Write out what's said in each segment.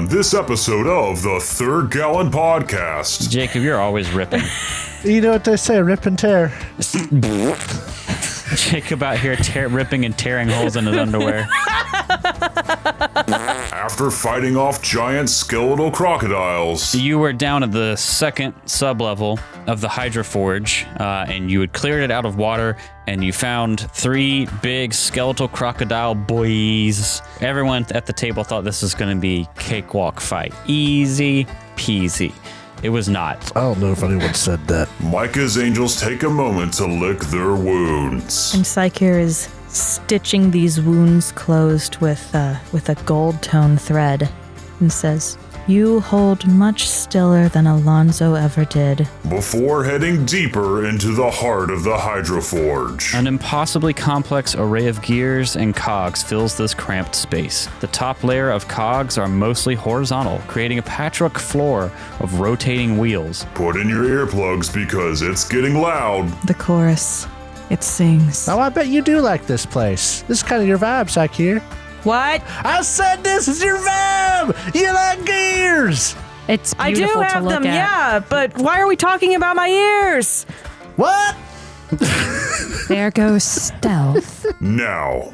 on this episode of the Third Gallon Podcast. Jacob, you're always ripping. You know what they say, rip and tear. Jacob out here ripping and tearing holes in his underwear. After fighting off giant skeletal crocodiles, You were down at the second sub-level of the Hydroforge, and you had cleared it out of water, and you found 3 big skeletal crocodile boys. Everyone at the table thought this was going to be cakewalk fight. Easy peasy. It was not. I don't know if anyone said that. Micah's angels take a moment to lick their wounds. And Psyker is stitching these wounds closed with a gold tone thread and says, "You hold much stiller than Alonzo ever did." Before heading deeper into the heart of the Hydroforge. An impossibly complex array of gears and cogs fills this cramped space. The top layer of cogs are mostly horizontal, creating a patchwork floor of rotating wheels. Put in your earplugs because it's getting loud. The chorus. It sings. Oh, I bet you do like this place. This is kind of your vibe, Psyche. What? I said this is your vibe! You like gears! It's I do beautiful to have look them, at. yeah, but why are we talking about my ears? What? There goes stealth. Now.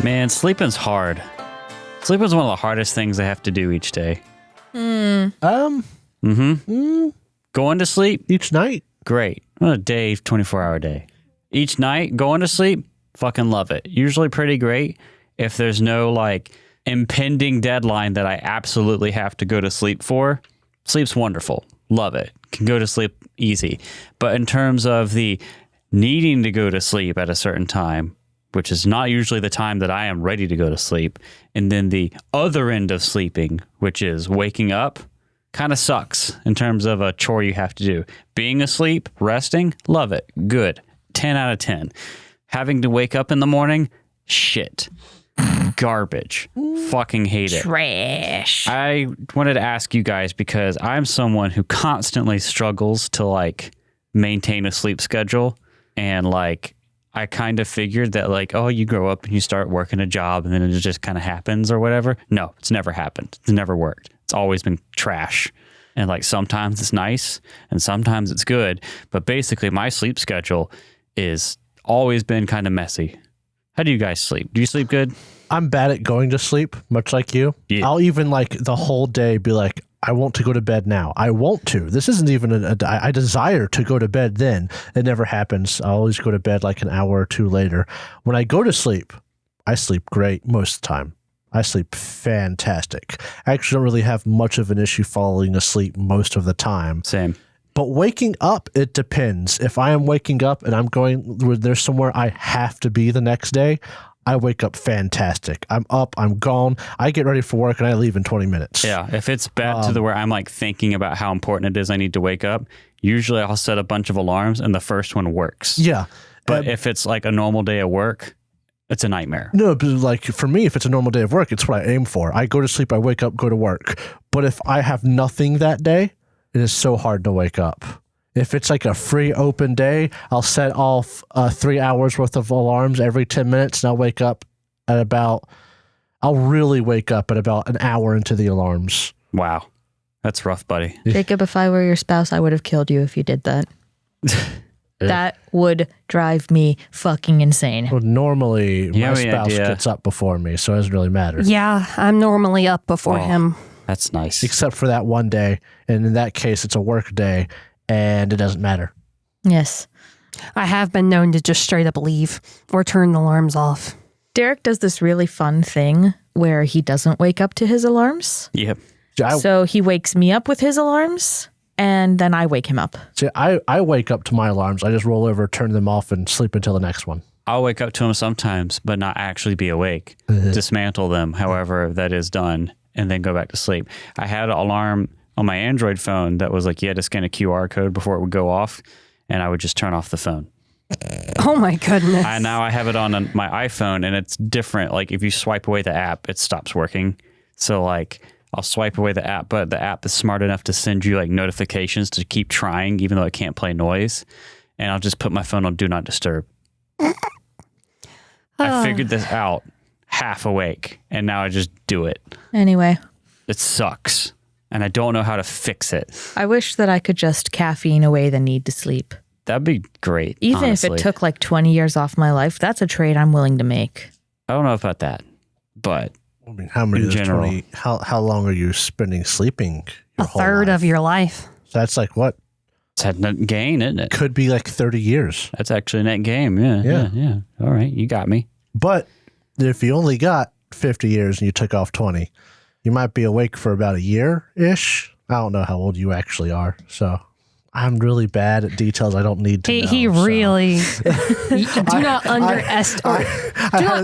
Man, sleeping's hard. Sleeping's one of the hardest things I have to do each day. Going to sleep, Each night? great. A day, 24-hour day. Each night, going to sleep, fucking love it. Usually pretty great. If there's no like impending deadline that I absolutely have to go to sleep for, sleep's wonderful. Love it. Can go to sleep easy. But in terms of the needing to go to sleep at a certain time, which is not usually the time that I am ready to go to sleep, and then the other end of sleeping, which is waking up, kind of sucks in terms of a chore you have to do. Being asleep, resting, love it. Good. 10 out of 10. Having to wake up in the morning, shit. Garbage. Fucking hate it. Trash. I wanted to ask you guys because I'm someone who constantly struggles to like maintain a sleep schedule, and like I kind of figured that like, oh, you grow up and you start working a job and then it just kind of happens or whatever. No, it's never happened. It's never worked. It's always been trash. And like sometimes it's nice and sometimes it's good. But basically my sleep schedule is always been kind of messy. How do you guys sleep? Do you sleep good? I'm bad at going to sleep, much like you. Yeah. I'll even like the whole day be like, I want to go to bed now. I want to. This isn't even I desire to go to bed then. It never happens. I always go to bed like an hour or two later. When I go to sleep, I sleep great most of the time. I sleep fantastic. I actually don't really have much of an issue falling asleep most of the time. Same. But waking up, it depends. If I am waking up and I'm going, there's somewhere I have to be the next day, I wake up fantastic. I'm up, I'm gone. I get ready for work and I leave in 20 minutes. Yeah, if it's bad to the where I'm like thinking about how important it is I need to wake up, usually I'll set a bunch of alarms and the first one works. Yeah. But if it's like a normal day at work, it's a nightmare. No, but like for me, if it's a normal day of work, it's what I aim for. I go to sleep, I wake up, go to work. But if I have nothing that day, it is so hard to wake up. If it's like a free open day, I'll set off 3 hours worth of alarms every 10 minutes and I'll wake up at about, I'll really wake up at about an hour into the alarms. Wow. That's rough, buddy. Jacob, if I were your spouse, I would have killed you if you did that. That would drive me fucking insane. Well, normally You my have any spouse idea? gets up before me, so it doesn't really matter. Yeah, I'm normally up before Oh. him. That's nice. Except for that one day. And in that case, it's a work day and it doesn't matter. Yes. I have been known to just straight up leave or turn the alarms off. Derek does this really fun thing where he doesn't wake up to his alarms. Yep. So he wakes me up with his alarms and then I wake him up. I wake up to my alarms. I just roll over, turn them off, and sleep until the next one. I'll wake up to them sometimes, but not actually be awake. Dismantle them, however that is done, and then go back to sleep. I had an alarm on my Android phone that was like you had to scan a QR code before it would go off, and I would just turn off the phone. Oh my goodness. Now I have it on my iPhone, and it's different. Like if you swipe away the app, it stops working. So like I'll swipe away the app, but the app is smart enough to send you like notifications to keep trying, even though it can't play noise. And I'll just put my phone on Do Not Disturb. I figured this out half awake, and now I just do it. Anyway, It sucks, and I don't know how to fix it. I wish that I could just caffeine away the need to sleep. That'd be great. Even honestly. if it took like 20 years off my life, that's a trade I'm willing to make. I don't know about that, but I mean, how many In of the general. 20? How long are you spending sleeping? A third of your life. So that's like what? it's a net gain, isn't it? Could be like 30 years. That's actually a net game. Yeah. All right, you got me. But if you only got 50 years and you took off 20, you might be awake for about a year-ish. I don't know how old you actually are, so I'm really bad at details I don't need to know. He so. really do not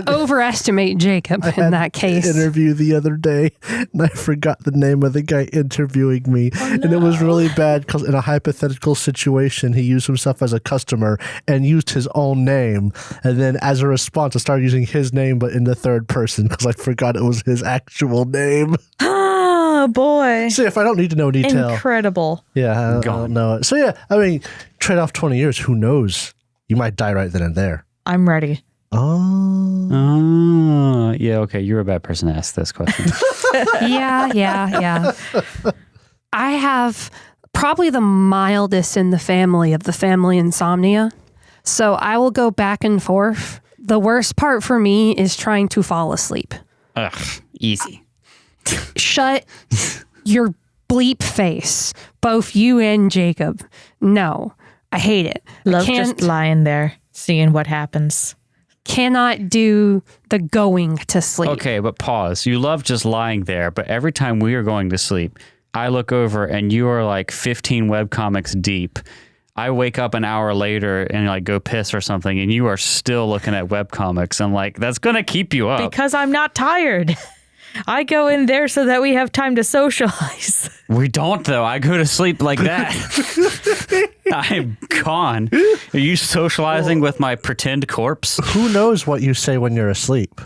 overestimate Jacob in that case. Interview the other day, and I forgot the name of the guy interviewing me, and it was really bad because in a hypothetical situation, he used himself as a customer and used his own name, and then as a response, I started using his name but in the third person because I forgot it was his actual name. Oh boy. See, if I don't need to know detail, Incredible. yeah, I don't know it. So yeah, I mean, trade off 20 years. Who knows? You might die right then and there. I'm ready. Oh. Yeah, okay. You're a bad person to ask this question. Yeah. I have probably the mildest in the family of the family insomnia. So I will go back and forth. The worst part for me is trying to fall asleep. Ugh, easy. Shut your bleep face, both you and Jacob. No, I hate it. Love I can't, just lying there, seeing what happens. cannot do the going to sleep. Okay, but pause. You love just lying there, but every time we are going to sleep, I look over and you are like 15 webcomics deep. I wake up an hour later and like go piss or something, and you are still looking at webcomics. I'm like, that's going to keep you up. Because I'm not tired. I go in there so that we have time to socialize. We don't, though. I go to sleep like that. I'm gone. Are you socializing with my pretend corpse? Who knows what you say when you're asleep?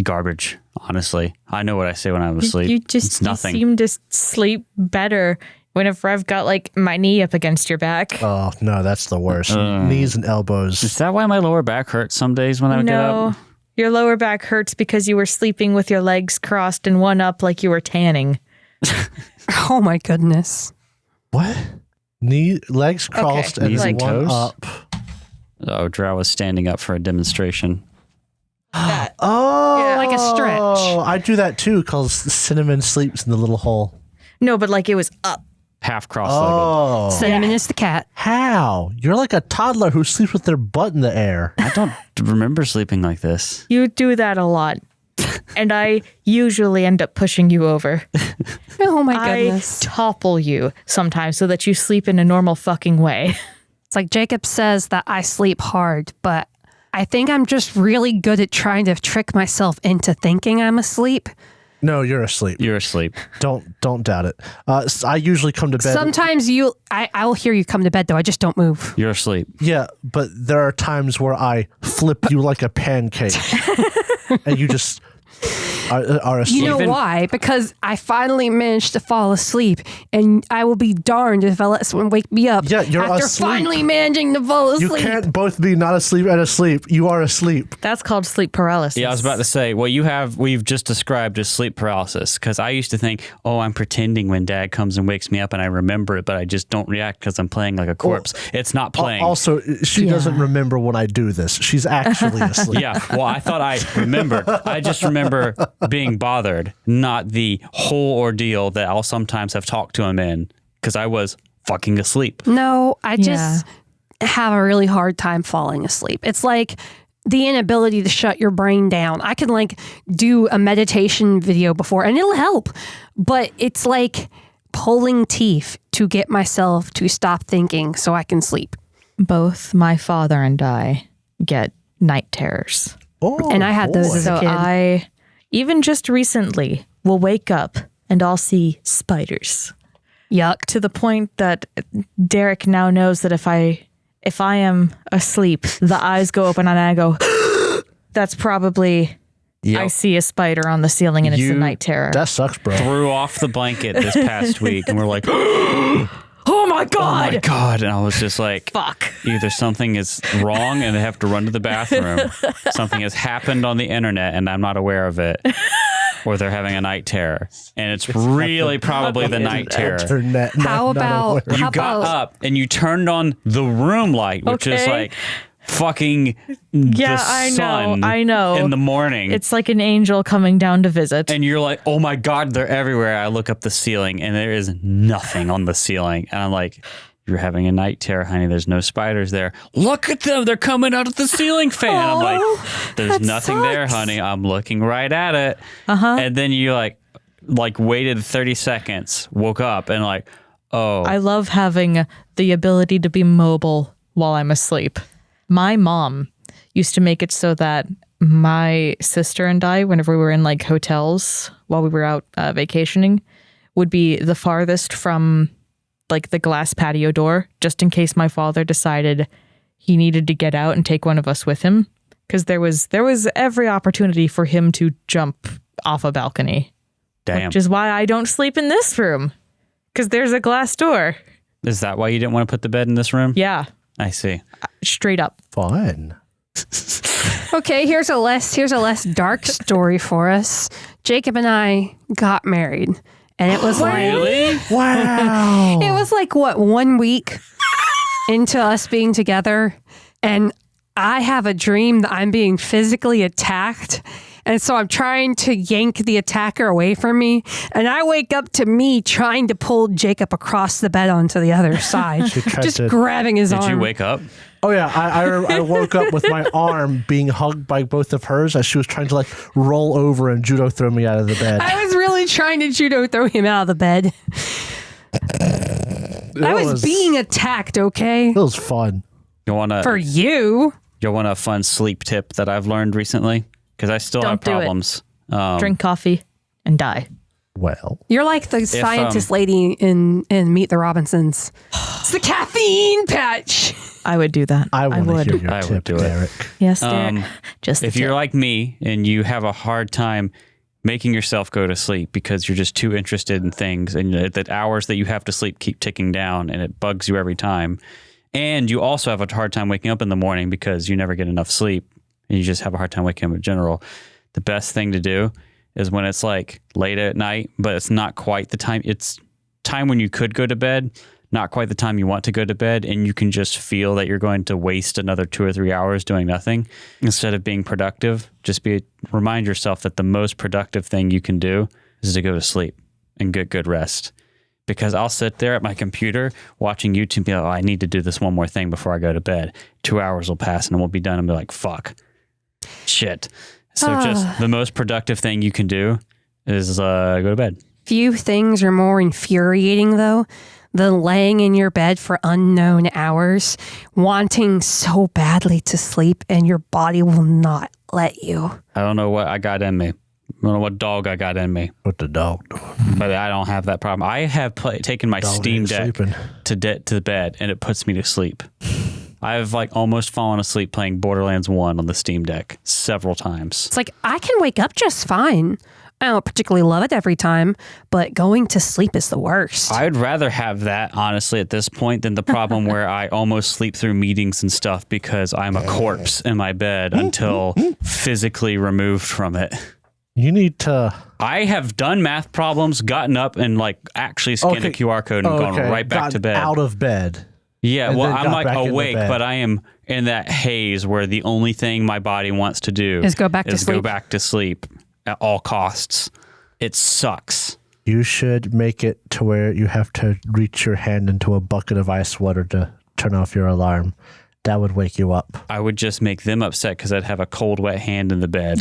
Garbage, honestly. I know what I say when I'm asleep. You just it's nothing. You seem to sleep better whenever I've got like my knee up against your back. Oh, no, that's the worst. Knees and elbows. Is that why my lower back hurts some days when I get up? Your lower back hurts because you were sleeping with your legs crossed and one up like you were tanning. Oh my goodness. What? Legs crossed and Knees then and one toes? up. Oh, Drow was standing up for a demonstration. That. Oh, Like a stretch. I do that too because Cinnamon sleeps in the little hole. No, but like it was up. Half cross-legged. Oh, Cinnamon is the cat. how? You're like a toddler who sleeps with their butt in the air. I don't remember sleeping like this. You do that a lot. And I usually end up pushing you over. Oh my goodness. I topple you sometimes so that you sleep in a normal fucking way. It's like Jacob says that I sleep hard, but I think I'm just really good at trying to trick myself into thinking I'm asleep. No, you're asleep. You're asleep. Don't doubt it. I usually come to bed. Sometimes I will hear you come to bed though. I just don't move. You're asleep. Yeah, but there are times where I flip you like a pancake, and you just are asleep. You know why? Because I finally managed to fall asleep, and I will be darned if I let someone wake me up. Yeah, you're after asleep. finally managing to fall You asleep. can't both be not asleep and asleep. You are asleep. That's called sleep paralysis. Yeah, I was about to say, what we've just described as sleep paralysis, because I used to think, oh, I'm pretending when Dad comes and wakes me up and I remember it, but I just don't react because I'm playing like a corpse. It's not playing. Also, she doesn't remember when I do this. She's actually asleep. Yeah, well, I thought I remembered. I just remember being bothered, not the whole ordeal that I'll sometimes have talked to him in, because I was fucking asleep. No, I just have a really hard time falling asleep. It's like the inability to shut your brain down. I can like do a meditation video before and it'll help, but it's like pulling teeth to get myself to stop thinking so I can sleep. Both my father and I get night terrors. Oh, And I had those boy. as a So kid. I, even just recently, will wake up and I'll see spiders. Yuck. To the point that Derek now knows that if I if I am asleep, the eyes go open and I go, that's probably, Yep. I see a spider on the ceiling and it's the night terror. That sucks, bro. Threw off the blanket this past week and we're like, Oh my God. oh my God. And I was just like, Fuck. either something is wrong and they have to run to the bathroom, something has happened on the internet and I'm not aware of it, or they're having a night terror. And it's really probably the night terror. Internet, How about You got up and you turned on the room light, which is Okay. like fucking Yeah, the I know. sun I know. in the morning. It's like an angel coming down to visit. And you're like, oh my God, they're everywhere. I look up the ceiling and there is nothing on the ceiling. And I'm like, you're having a night terror, honey. There's no spiders there. Look at them. They're coming out of the ceiling fan. I'm like, there's nothing there, honey. I'm looking right at it. And then you like waited 30 seconds, woke up and like, oh. I love having the ability to be mobile while I'm asleep. My mom used to make it so that my sister and I, whenever we were in like hotels while we were out vacationing, would be the farthest from like the glass patio door, just in case my father decided he needed to get out and take one of us with him. Because there was every opportunity for him to jump off a balcony. Damn. Which is why I don't sleep in this room. Because there's a glass door. Is that why you didn't want to put the bed in this room? Yeah. I see. Straight up. Fun. Okay, here's a less dark story for us. Jacob and I got married, and it was Really? Wow. it was like what 1 week into us being together, and I have a dream that I'm being physically attacked. And so I'm trying to yank the attacker away from me. And I wake up to me trying to pull Jacob across the bed onto the other side. Just grabbing his arm. Did you wake up? Oh yeah, I woke up with my arm being hugged by both of hers as she was trying to like roll over and judo throw me out of the bed. I was really trying to judo throw him out of the bed. I was being attacked, okay? It was fun. You want For to you. you want a fun sleep tip that I've learned recently? Because I still have Don't do it. problems. Drink coffee and die. Well, You're like the scientist lady in Meet the Robinsons. It's the caffeine patch. I would do that. I want to would. hear your I tip, would do it. Derek. Yes, Derek. Just If the you're tip. like me and you have a hard time making yourself go to sleep because you're just too interested in things and the hours that you have to sleep keep ticking down and it bugs you every time, and you also have a hard time waking up in the morning because you never get enough sleep and you just have a hard time waking up in general, the best thing to do is when it's like late at night, but it's not quite the time. It's time when you could go to bed, not quite the time you want to go to bed, and you can just feel that you're going to waste another 2 or 3 hours doing nothing. Instead of being productive, remind yourself that the most productive thing you can do is to go to sleep and get good rest. Because I'll sit there at my computer watching YouTube and be like, oh, I need to do this one more thing before I go to bed. 2 hours will pass and we'll be done and be like, fuck. Shit. So just the most productive thing you can do is go to bed. Few things are more infuriating, though, than laying in your bed for unknown hours, wanting so badly to sleep, and your body will not let you. I don't know what I got in me. I don't know what dog I got in me, What the dog doing? but I don't have that problem. I have taken my Dog Steam ain't Deck sleeping. to bed, and it puts me to sleep. I've like almost fallen asleep playing Borderlands 1 on the Steam Deck several times. It's like, I can wake up just fine. I don't particularly love it every time, but going to sleep is the worst. I'd rather have that, honestly, at this point than the problem where I almost sleep through meetings and stuff because I'm a corpse in my bed until physically removed from it. You need to. I have done math problems, gotten up and like actually scanned a QR code and gone right back to bed. Out of bed. Yeah, and well, then I'm got like back into awake, bed. but I am in that haze where the only thing my body wants to do Is go back to go sleep. back to sleep at all costs. It sucks. You should make it to where you have to reach your hand into a bucket of ice water to turn off your alarm. That would wake you up. I would just make them upset because I'd have a cold, wet hand in the bed.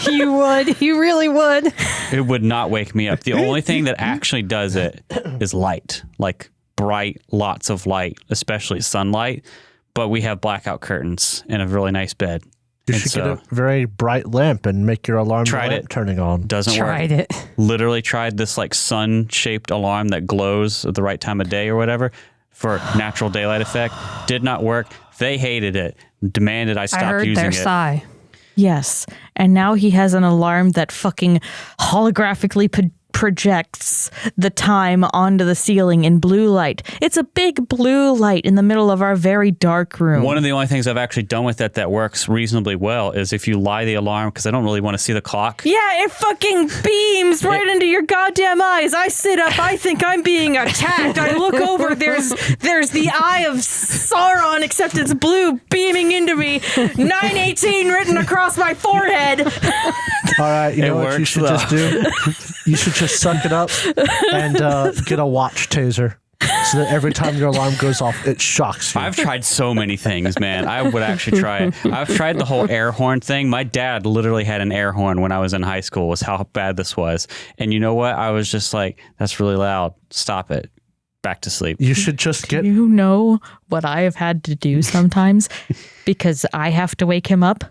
You would. You really would. It would not wake me up. The only thing that actually does it is light, like bright, lots of light, especially sunlight. But we have blackout curtains and a really nice bed. You And should so- get a very bright lamp and make your alarm Tried lamp it. turning on. Doesn't work. Tried it. Literally tried this like sun-shaped alarm that glows at the right time of day or whatever. for natural daylight effect. Did not work. They hated it. Demanded I stop I heard using their it. sigh. Yes. And now he has an alarm that fucking holographically projects the time onto the ceiling in blue light. It's a big blue light in the middle of our very dark room. One of the only things I've actually done with that works reasonably well is if you lie the alarm, because I don't really want to see the clock. Yeah, it fucking beams right into your goddamn eyes. I sit up, I think I'm being attacked. I look over, there's the eye of Sauron, except it's blue, beaming into me. 918 written across my forehead. All right, you know what you should just do? You should just suck it up and get a watch taser. So that every time your alarm goes off, it shocks you. I've tried so many things, man. I would actually try it. I've tried the whole air horn thing. My dad literally had an air horn when I was in high school, was how bad this was. And you know what? I was just like, that's really loud. Stop it. Back to sleep. You should just get... You know what I have had to do sometimes? Because I have to wake him up.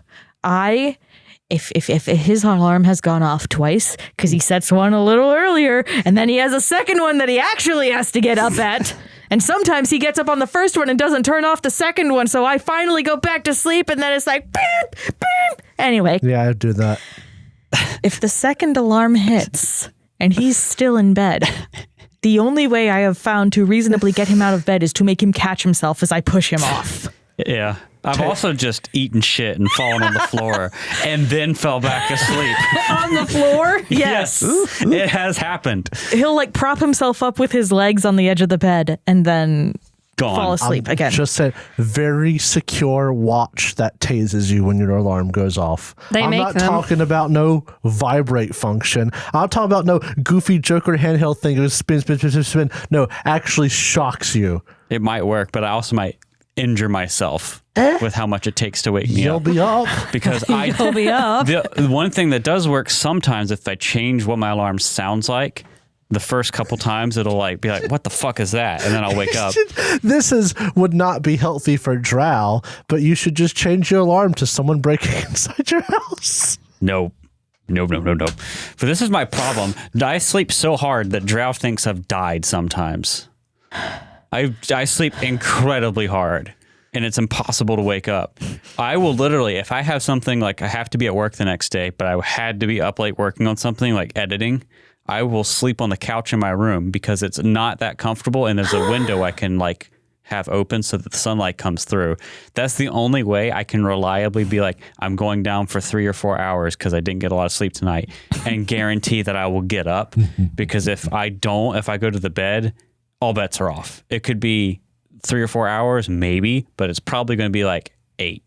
If his alarm has gone off twice, because he sets one a little earlier, and then he has a second one that he actually has to get up at, and sometimes he gets up on the first one and doesn't turn off the second one, so I finally go back to sleep, and then it's like, beep, beep. Anyway. Yeah, I do that. If the second alarm hits, and he's still in bed, the only way I have found to reasonably get him out of bed is to make him catch himself as I push him off. Yeah. I've also just eaten shit and fallen on the floor and then fell back asleep. On the floor? Yes. It has happened. He'll like prop himself up with his legs on the edge of the bed and then fall asleep again. Just a very secure watch that tases you when your alarm goes off. I'm not talking about no vibrate function. I'm talking about no goofy Joker handheld thing that spin, spin, spin, spin, spin. No, actually shocks you. It might work, but I also might injure myself with how much it takes to wake me You'll up. be up. Because You'll be up. The one thing that does work sometimes, if I change what my alarm sounds like, the first couple times it'll like be like, what the fuck is that? And then I'll wake up. Would not be healthy for Drow, but you should just change your alarm to someone breaking inside your house. Nope. But this is my problem. I sleep so hard that Drow thinks I've died sometimes. I sleep incredibly hard, and it's impossible to wake up. I will literally, if I have something like I have to be at work the next day, but I had to be up late working on something like editing, I will sleep on the couch in my room because it's not that comfortable, and there's a window I can like have open so that the sunlight comes through. That's the only way I can reliably be like, I'm going down for 3 or 4 hours because I didn't get a lot of sleep tonight, and guarantee that I will get up. Because if I go to the bed, all bets are off. It could be 3 or 4 hours, maybe, but it's probably going to be like 8.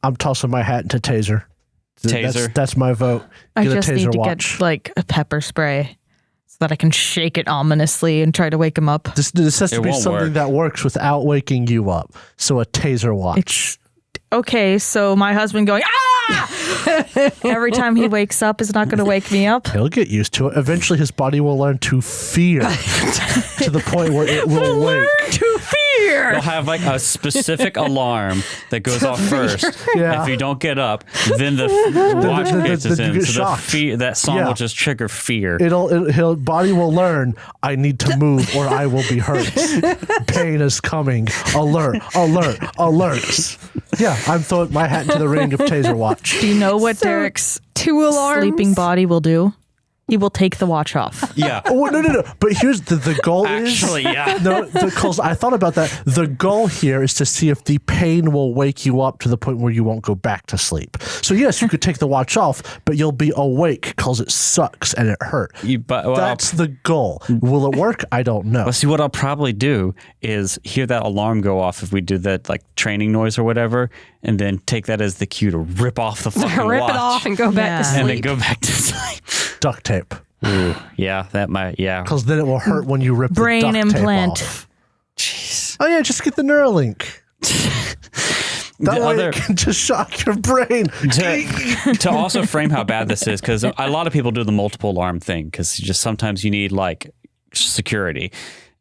I'm tossing my hat into taser. Taser? That's my vote. I Get just a taser need to watch. get like a pepper spray so that I can shake it ominously and try to wake him up. This has to It be won't something work. that works without waking you up. So a taser watch. Okay, so my husband going, ah! Every time he wakes up is not going to wake me up. He'll get used to it. Eventually his body will learn to fear to the point where it will wake. To fear! You'll have like a specific alarm that goes off first. Yeah. If you don't get up, then the watch gets us you in. get So shocked. that song Yeah. will just trigger fear. His body will learn, I need to move or I will be hurt. Pain is coming. Alert. Yeah, I'm throwing my hat into the ring of taser watch. Do you know what Derek's 2 alarms. sleeping body will do? He will take the watch off. Yeah. Oh, no. But here's the goal Actually, yeah. No, because I thought about that. The goal here is to see if the pain will wake you up to the point where you won't go back to sleep. So yes, you could take the watch off, but you'll be awake because it sucks and it hurt. That's the goal. Will it work? I don't know. Well, see, what I'll probably do is hear that alarm go off if we do that like training noise or whatever, and then take that as the cue to rip off the fucking Rip watch it off and go back to Yeah. sleep. and then go back to sleep. Duct tape. Ooh, yeah, that might, yeah. Because then it will hurt when you rip Brain the duct implant. tape off. Jeez. Oh yeah, just get the Neuralink. That The way other- it can just shock your brain. to also frame how bad this is, because a lot of people do the multiple alarm thing because just sometimes you need like security.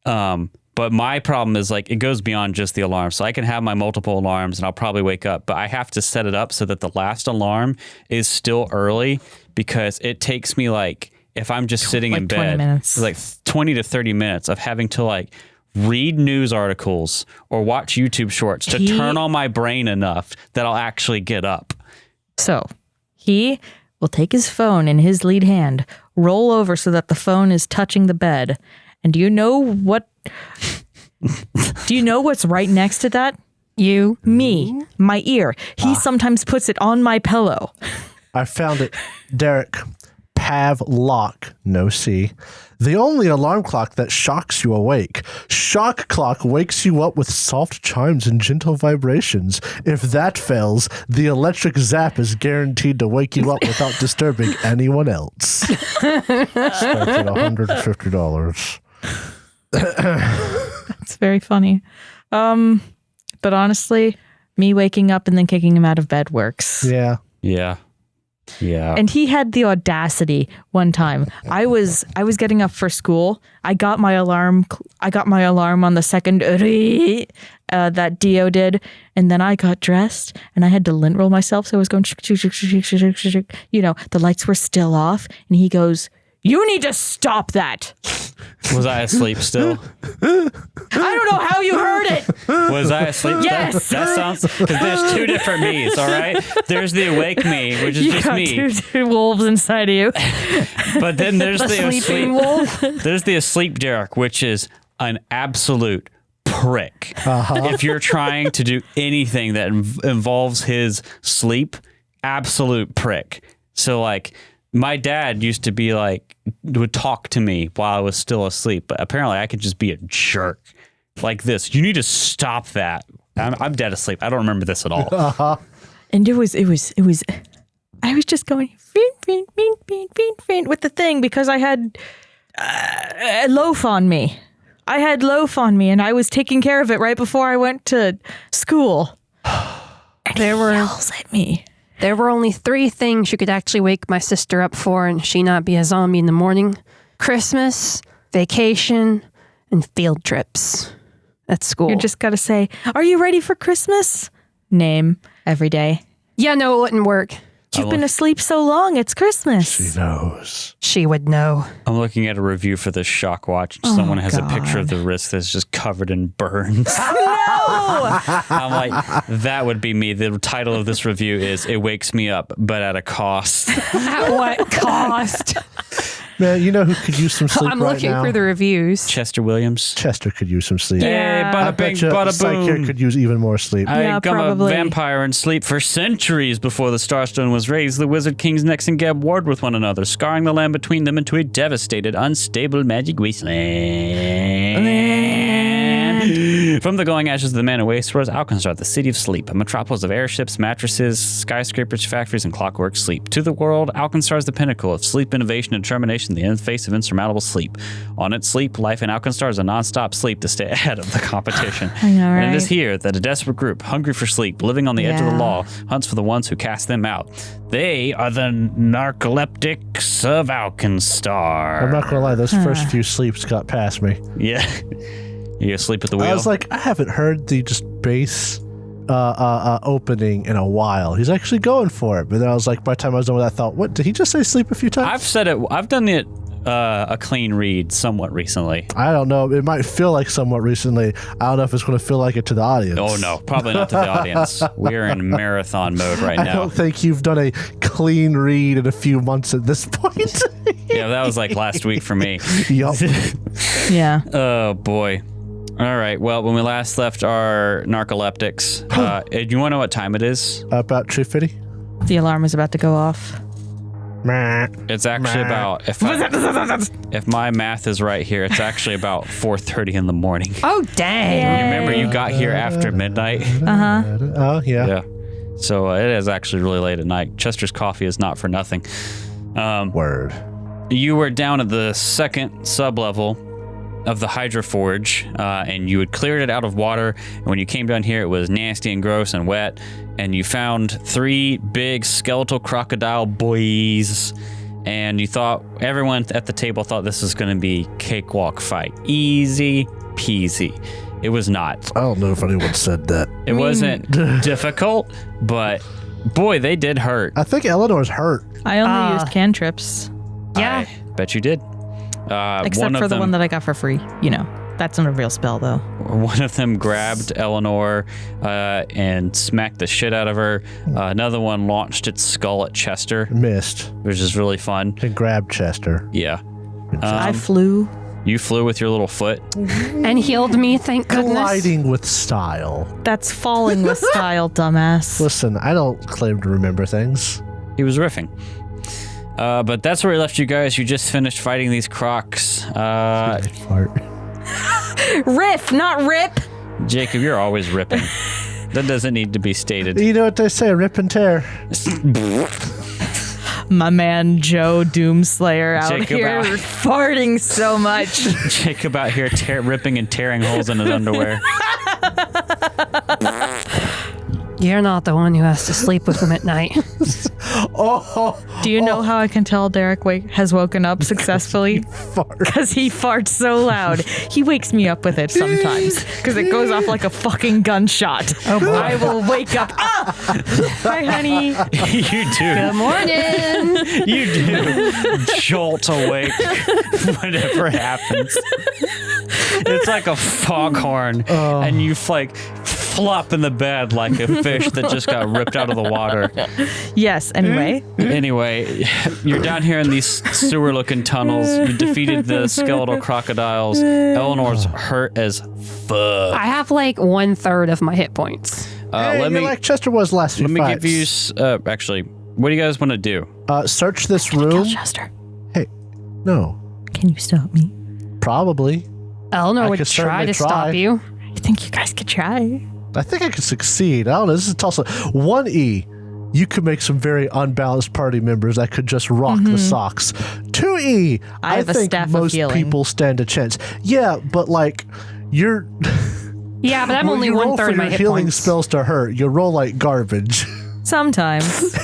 But my problem is like it goes beyond just the alarm. So I can have my multiple alarms and I'll probably wake up, but I have to set it up so that the last alarm is still early, because it takes me like, if I'm just sitting Like in 20 bed, minutes. like 20 to 30 minutes of having to like read news articles or watch YouTube shorts to turn on my brain enough that I'll actually get up. So he will take his phone in his lead hand, roll over so that the phone is touching the bed. And do you know what's right next to that? Me, my ear. He sometimes puts it on my pillow. I found it. Derek, Pavlok, no C. The only alarm clock that shocks you awake. Shock clock wakes you up with soft chimes and gentle vibrations. If that fails, the electric zap is guaranteed to wake you up without disturbing anyone else. Spent at $150. That's very funny. But honestly, me waking up and then kicking him out of bed works. Yeah. Yeah. And he had the audacity one time. I was getting up for school. I got my alarm on the second that Dio did, and then I got dressed and I had to lint roll myself. So I was going, you know, the lights were still off, and he goes, "You need to stop that." Was I asleep still? I don't know how you heard it. Was I asleep? Yes. That sounds, because there's two different me's, all right? There's the awake me, which is You just got me. two wolves inside of you. But then there's the sleeping asleep. wolf. There's the asleep Derek, which is an absolute prick. If you're trying to do anything that involves his sleep, absolute prick. So like, my dad used to be like, would talk to me while I was still asleep, but apparently I could just be a jerk like this. You need to stop that. I'm dead asleep. I don't remember this at all. And it was, I was just going with the thing because I had loaf on me. I had loaf on me and I was taking care of it right before I went to school. And he yells at me. There were only 3 things you could actually wake my sister up for and she not be a zombie in the morning. Christmas, vacation, and field trips at school. You just got to say, "Are you ready for Christmas?" Name every day. Yeah, no, it wouldn't work. You've been asleep so long. It's Christmas. She knows. She would know. I'm looking at a review for this shock watch. Someone has a picture of the wrist that's just covered in burns. No! I'm like, that would be me. The title of this review is "It Wakes Me Up, but at a Cost." At what cost? Man, you know who could use some sleep I'm right looking now? for the reviews. Chester Williams. Chester could use some sleep. Hey, I bada bing, bet you bada Psych here boom. could use even more sleep. I Yeah, become probably. a vampire and sleep for centuries before the Starstone was raised. The Wizard Kings next and Geb warred with one another, scarring the land between them into a devastated, unstable magic wasteland. From the glowing ashes of the man waste rose Alkenstar, the city of sleep, a metropolis of airships, mattresses, skyscrapers, factories, and clockwork sleep. To the world, Alkenstar is the pinnacle of sleep innovation and determination, the end face of insurmountable sleep. On its sleep, life in Alkenstar is a non-stop sleep to stay ahead of the competition. I know, And it is right? here that a desperate group, hungry for sleep, living on the edge of the Yeah. law, hunts for the ones who cast them out. They are the narcoleptics of Alkenstar. I'm not gonna lie, those first few sleeps got past me. Yeah. You asleep at the wheel? I was like, I haven't heard the just bass opening in a while. He's actually going for it. But then I was like, by the time I was done with that, I thought, what, did he just say sleep a few times? I've said it. I've done it a clean read somewhat recently. I don't know. It might feel like somewhat recently. I don't know if it's going to feel like it to the audience. Oh, no. Probably not to the audience. We're in marathon mode right I now. don't think you've done a clean read in a few months at this point. Yeah, that was like last week for me. Yup. Yeah. Oh, boy. All right. Well, when we last left our narcoleptics, do you want to know what time it is? About 2:50. The alarm is about to go off. It's actually about, if my math is right here, it's actually about 4:30 in the morning. Oh, dang. You remember you got here after midnight? Oh, yeah. Yeah. So it is actually really late at night. Chester's coffee is not for nothing. Word. You were down at the second sub-level of the Hydroforge, and you had cleared it out of water. And when you came down here, it was nasty and gross and wet. And you found 3 big skeletal crocodile boys. And you thought, everyone at the table thought this was going to be cakewalk fight. Easy peasy. It was not. I don't know if anyone said that. It wasn't difficult, but boy, they did hurt. I think Eleanor's hurt. I only used cantrips, Yeah. I bet you did. except one for of the them, one that I got for free. You know. That's not a real spell, though. One of them grabbed Eleanor and smacked the shit out of her. Another one launched its skull at Chester, Missed. which is really fun. And grabbed Chester. Yeah. I flew. You flew with your little foot. And healed me, thank goodness. Gliding with style. That's falling with style, dumbass. Listen, I don't claim to remember things. He was riffing. But that's where we left you guys. You just finished fighting these crocs. Fart. Riff, not rip. Jacob, you're always ripping. That doesn't need to be stated. You know what they say, rip and tear. My man Joe Doomslayer out Jacob here out. farting so much. Jacob out here ripping and tearing holes in his underwear. You're not the one who has to sleep with him at night. Do you know how I can tell Derek has woken up successfully? Because he farts so loud. He wakes me up with it sometimes because it goes off like a fucking gunshot. Oh boy. I will wake up. Ah! Hi, honey. You do. Good morning. You do. Jolt awake whenever happens. It's like a foghorn, and you like flop in the bed like a fish that just got ripped out of the water. Yes, anyway. Anyway, you're down here in these sewer-looking tunnels. You defeated the skeletal crocodiles. Eleanor's hurt as fuck. I have like 1/3 of my hit points. Hey, you're like Chester was last few Let me fights. give you... actually, what do you guys want to do? Search this room. Chester, Hey, no. can you stop me? Probably. Eleanor I would could try to certainly stop try. you. I think you guys could try. I think I could succeed. I don't know. This is Tulsa. 1E, you could make some very unbalanced party members that could just rock the socks. 2E, I have a think staff of most healing. people stand a chance. Yeah, but like, you're... Yeah, but I'm when only you roll 1/3 for of my your hit healing points. spells to hurt, you roll like garbage. Sometimes.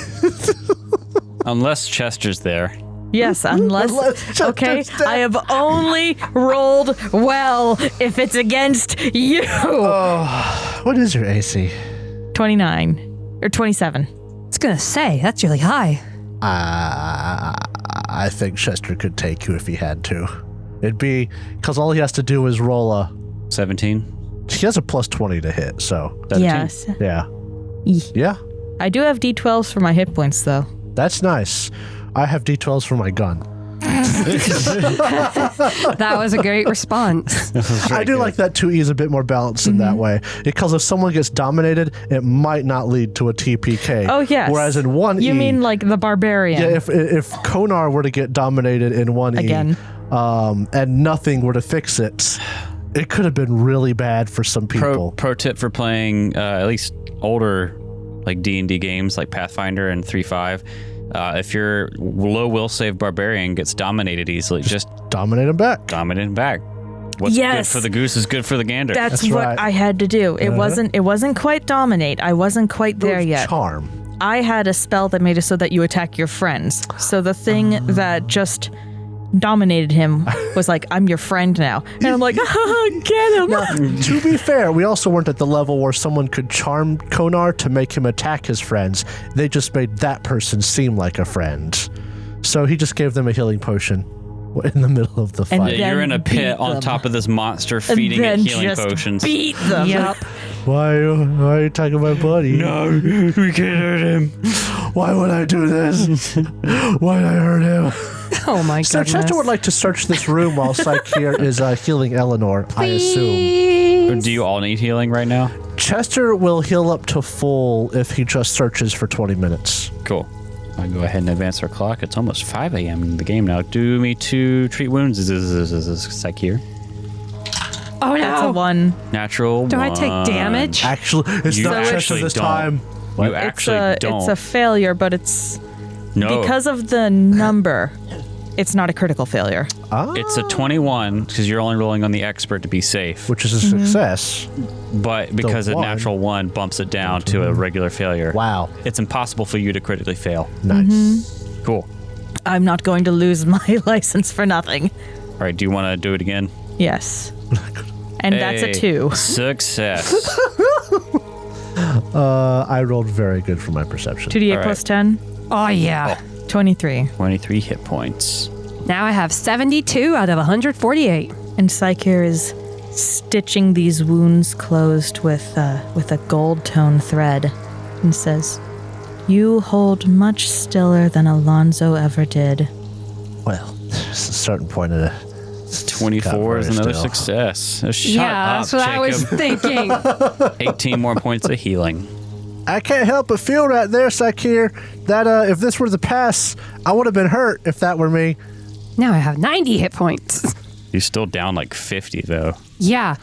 Unless Chester's there. Yes, unless Chester's okay, dead. I have only rolled well if it's against you. What is your AC? 29 or 27. I was gonna say, that's really high. I think Chester could take you if he had to. It'd be because all he has to do is roll a. 17? He has a plus 20 to hit, so 17? Yes. yeah. Eeh. Yeah, I do have D12s for my hit points though. that's nice. I have D12s for my gun. That was a great response. I do like that 2E is a bit more balanced in that way. Because if someone gets dominated, it might not lead to a TPK. Oh yes. Whereas in 1E... You mean like the barbarian? Yeah, if Konar were to get dominated in 1E... Again. And nothing were to fix it, it could have been really bad for some people. Pro tip for playing at least older like D&D games like Pathfinder and 3.5. If your low will save barbarian gets dominated easily, just Dominate them back. dominate him back. What's Yes. good for the goose is good for the gander. That's That's what right. I had to do. It wasn't quite dominate. I wasn't quite there yet. Charm. I had a spell that made it so that you attack your friends. So the thing that just dominated him was like, I'm your friend now. And I'm like, get him. To be fair, we also weren't at the level where someone could charm Konar to make him attack his friends. They just made that person seem like a friend. So he just gave them a healing potion in the middle of the And fight. then You're in a beat pit on them. top of this monster And feeding it then healing just potions. beat them. Yep. Why are you attacking my buddy? No, we can't hurt him. Why would I do this? Why did I hurt him? Oh my So goodness. Chester would like to search this room while Psyche here is healing Eleanor, I assume. Do you all need healing right now? Chester will heal up to full if he just searches for 20 minutes. Cool. I'll go ahead and advance our clock. It's almost 5 a.m. in the game now. Do me 2 treat wounds. Psych here. Oh That's a no. 1. Natural. Do I take one. damage? Actually, it's You not Chester actually this don't. time. You actually don't. It's a failure, but it's no. because of the number. It's not a critical failure. It's a 21 because you're only rolling on the expert to be safe. Which is a success. But because a one. natural 1 bumps it down to a regular failure. Wow. It's impossible for you to critically fail. Nice. Cool. I'm not going to lose my license for nothing. All right. Do you want to do it again? Yes. And that's a Hey, 2. Success. I rolled very good for my perception. 2d8 All right. plus 10. Oh yeah. 23. 23 hit points. Now I have 72 out of 148. And Psyche here is stitching these wounds closed with a gold tone thread, and says, "You hold much stiller than Alonzo ever did." Well, there's a certain point in it. 24 is another success. Shut up, that's what Jacob. I was thinking. 18 more points of healing. I can't help but feel right there, Sakir, that if this were the pass, I would have been hurt if that were me. Now I have 90 hit points. You're still down like 50, though. Yeah,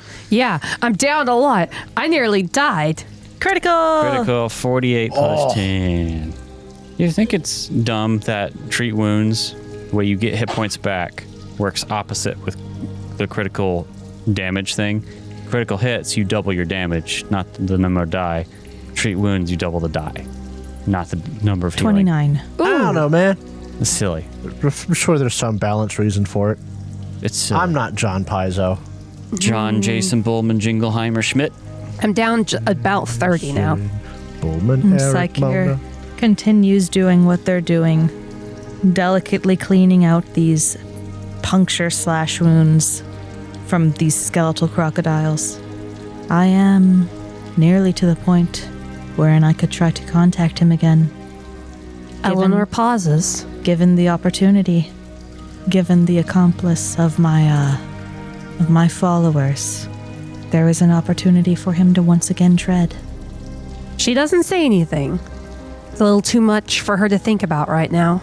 I'm down a lot. I nearly died. Critical 48 plus 10. You think it's dumb that treat wounds, where you get hit points back, works opposite with the critical damage thing? Critical hits, you double your damage, not the number of die. Treat wounds, you double the die, not the number of healing. 29. I don't know, man. It's silly. I'm sure there's some balance reason for it. It's silly. I'm not John Pizzo. John Jason Bullman Jingleheimer Schmidt. I'm down about 30 now. Bullman, Eric, Sakir Mona. continues doing what they're doing, delicately cleaning out these puncture/wounds from these skeletal crocodiles. I am nearly to the point wherein I could try to contact him again. Eleanor pauses. Given the opportunity, given the accomplice of my followers, there is an opportunity for him to once again tread. She doesn't say anything. It's a little too much for her to think about right now.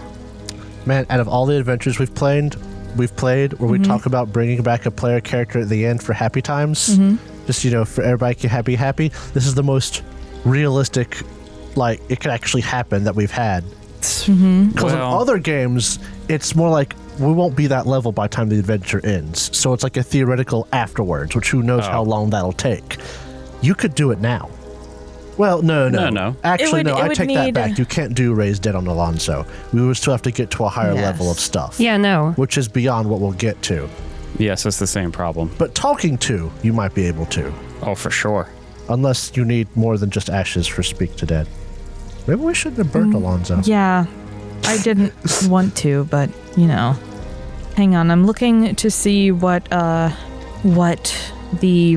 Man, out of all the adventures we've played where we talk about bringing back a player character at the end for happy times, just, for everybody to happy, this is the most realistic, like, it could actually happen that we've had. Because in other games, it's more like we won't be that level by the time the adventure ends. So it's like a theoretical afterwards, which who knows how long that'll take. You could do it now. Well, no. Actually, no, I take that back. You can't do Raise Dead on Alonso. We would still have to get to a higher level of stuff. Yeah, no. Which is beyond what we'll get to. Yes, it's the same problem. But talking to, you might be able to. Oh, for sure. Unless you need more than just ashes for Speak to Dead. Maybe we shouldn't have burnt Alonzo. Yeah, I didn't want to, but, Hang on, I'm looking to see what the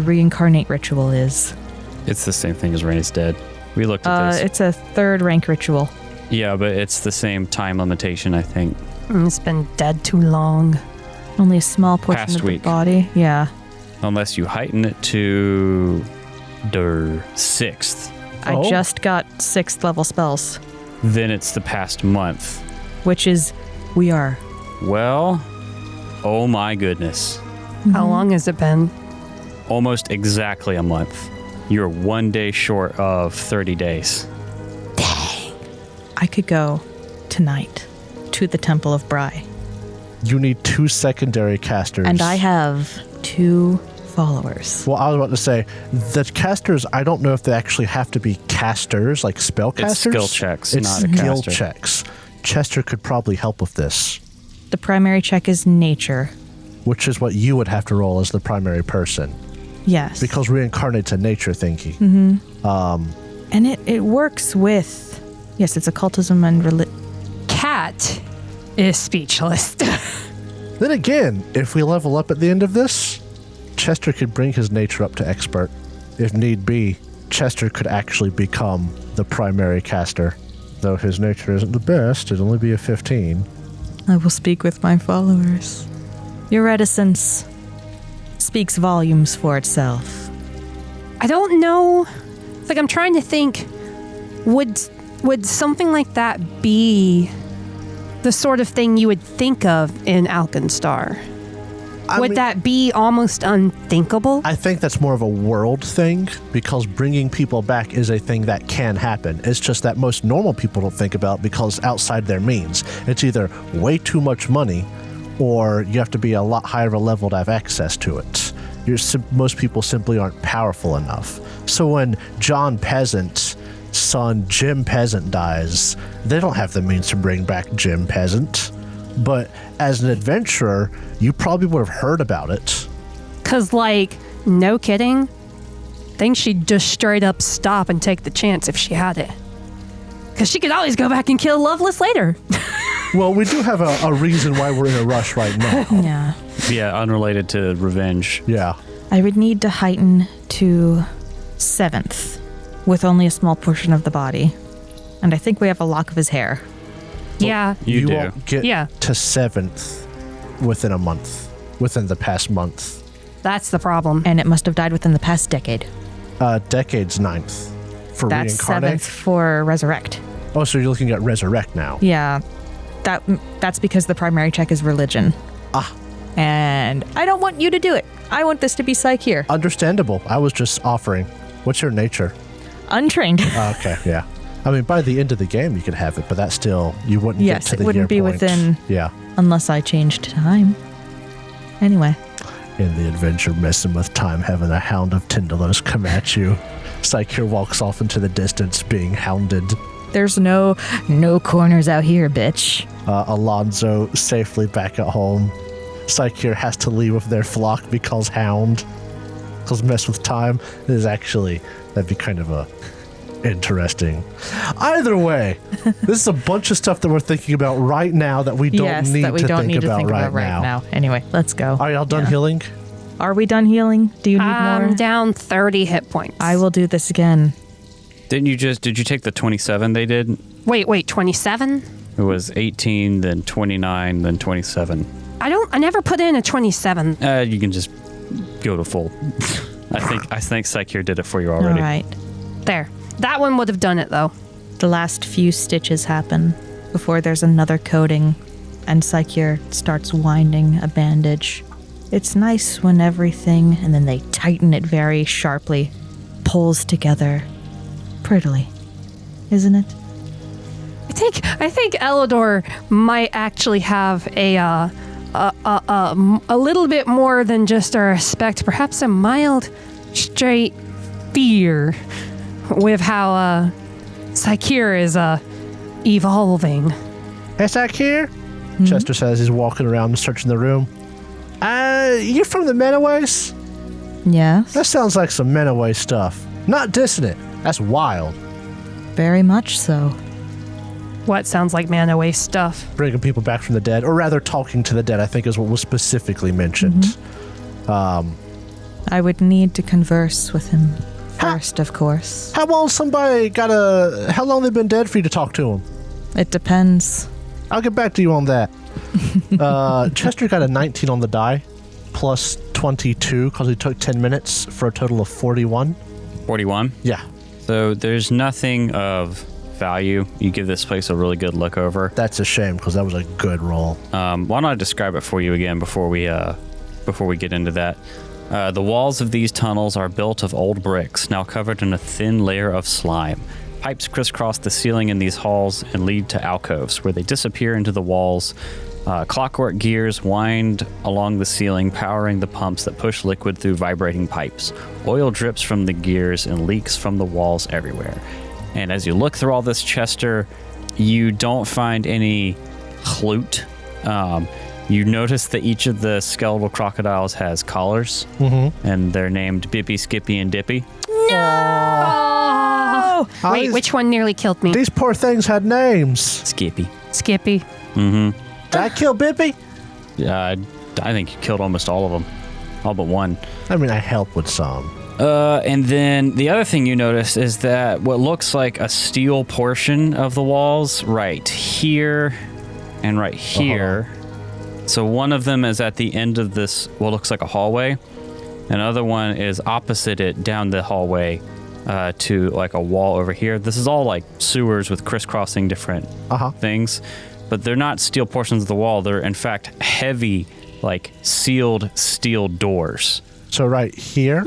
reincarnate ritual is. It's the same thing as Raise Dead. We looked at this. It's a 3rd rank ritual. Yeah, but it's the same time limitation, I think. It's been dead too long. Only a small portion Past of week. the body. Yeah. Unless you heighten it to the 6th. I just got 6th level spells, Then it's the past month. which is we are. Well, oh my goodness. How long has it been? Almost exactly a month. You're 1 day short of 30 days. I could go tonight to the Temple of Bry, You need 2 secondary casters. and I have 2 followers. Well, I was about to say, the casters, I don't know if they actually have to be casters, like spellcasters. It's skill checks, It's not a skill caster. checks. Chester could probably help with this, The primary check is nature. which is what you would have to roll as the primary person. Yes. Because reincarnate's a nature thingy. And it works with, yes, it's occultism and Cat is speechless. Then again, if we level up at the end of this, Chester could bring his nature up to expert. If need be, Chester could actually become the primary caster. Though his nature isn't the best, it'd only be a 15. I will speak with my followers. Your reticence speaks volumes for itself. I don't know. It's like I'm trying to think, would something like that be the sort of thing you would think of in Alkenstar? Would that be almost unthinkable? I think that's more of a world thing, because bringing people back is a thing that can happen. It's just that most normal people don't think about because outside their means. It's either way too much money or you have to be a lot higher of a level to have access to it. Most people simply aren't powerful enough. So when John Peasant's son Jim Peasant dies, they don't have the means to bring back Jim Peasant. But as an adventurer, you probably would have heard about it. Because, no kidding, I think she'd just straight up stop and take the chance if she had it. Because she could always go back and kill Loveless later. Well, we do have a reason why we're in a rush right now. Yeah. Yeah, unrelated to revenge. Yeah. I would need to heighten to 7th with only a small portion of the body. And I think we have a lock of his hair. Yeah. You do. won't get Yeah. to 7th within a month, within the past month. That's the problem. And it must have died within the past decade. Decade's 9th for That's reincarnate. 7th for resurrect. Oh, so you're looking at resurrect now. Yeah. That's because the primary check is religion. Ah. And I don't want you to do it. I want this to be psych here. Understandable. I was just offering. What's your nature? Untrained. Okay, yeah. I mean, by the end of the game, you could have it, but that still, you wouldn't Yes, get to it the wouldn't year be point. within- Yeah. Unless I changed time. Anyway. In the adventure messing with time, having a hound of Tyndalos come at you. Psyche walks off into the distance being hounded. There's no corners out here, bitch. Alonzo safely back at home. Psyche has to leave with their flock because hound. Because mess with time is actually, that'd be kind of a interesting. Either way, this is a bunch of stuff that we're thinking about right now that we don't yes, need that we to don't think need to about think right about right now. Anyway, let's go. Are y'all done Yeah. healing? Are we done healing? Do you need I'm more? down 30 hit points. I will do this again. Did you take the 27 they did? Wait, 27? It was 18, then 29, then 27. I never put in a 27. You can just go to full. I think Psyche did it for you already. All right. There. That one would have done it, though. The last few stitches happen before there's another coating, and Psyche starts winding a bandage. It's nice when everything, and then they tighten it very sharply, pulls together prettily, isn't it? I think Elidor might actually have a little bit more than just a respect, perhaps a mild, straight fear with how Psyche is evolving. Hey, Psyche? Chester says he's walking around and searching the room. You're from the Menaways? Yes, That sounds like some Menaway stuff. Not dissonant. That's wild. very much so. What sounds like man away stuff? Bringing people back from the dead, or rather talking to the dead, I think is what was specifically mentioned. I would need to converse with him first, of course. How long how long they've been dead for you to talk to them? It depends. I'll get back to you on that. Chester got a 19 on the die, plus 22, because he took 10 minutes for a total of 41. 41. Yeah, So there's nothing of value. You give this place a really good look over. that's a shame, because that was a good roll. Why don't I describe it for you again before we get into that? The walls of these tunnels are built of old bricks, now covered in a thin layer of slime. Pipes crisscross the ceiling in these halls and lead to alcoves, where they disappear into the walls. Clockwork gears wind along the ceiling, powering the pumps that push liquid through vibrating pipes. Oil drips from the gears and leaks from the walls everywhere. And as you look through all this, Chester, you don't find any loot. You notice that each of the skeletal crocodiles has collars, and they're named Bippy, Skippy, and Dippy. Oh! Wait, these- which one nearly killed me? These poor things had names. Skippy. Skippy. Did I kill Bippy? I think you killed almost all of them. All but one. I mean, I helped with some. And then the other thing you notice is that what looks like a steel portion of the walls right here and right here. So one of them is at the end of this, what looks like a hallway. Another one is opposite it down the hallway to like a wall over here. This is all like sewers with crisscrossing different things, but they're not steel portions of the wall. They're in fact heavy, like sealed steel doors. So right here,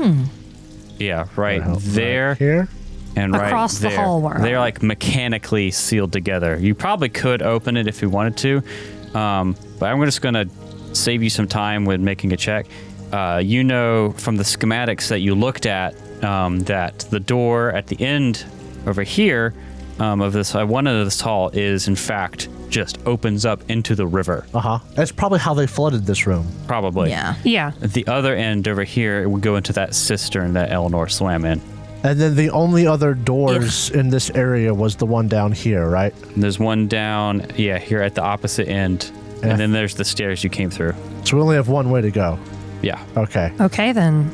Yeah, right there right here. and right Across the there. hallway. They're like mechanically sealed together. You probably could open it if you wanted to, but I'm just going to save you some time with making a check. You know from the schematics that you looked at that the door at the end over here of this one end of this hall is in fact just opens up into the river. That's probably how they flooded this room. Probably. Yeah. Yeah. At the other end over here, it would go into that cistern that Eleanor swam in. And then the only other doors in this area was the one down here, right? There's one down, here at the opposite end, and then there's the stairs you came through. So we only have one way to go. Yeah. Okay. Okay, then.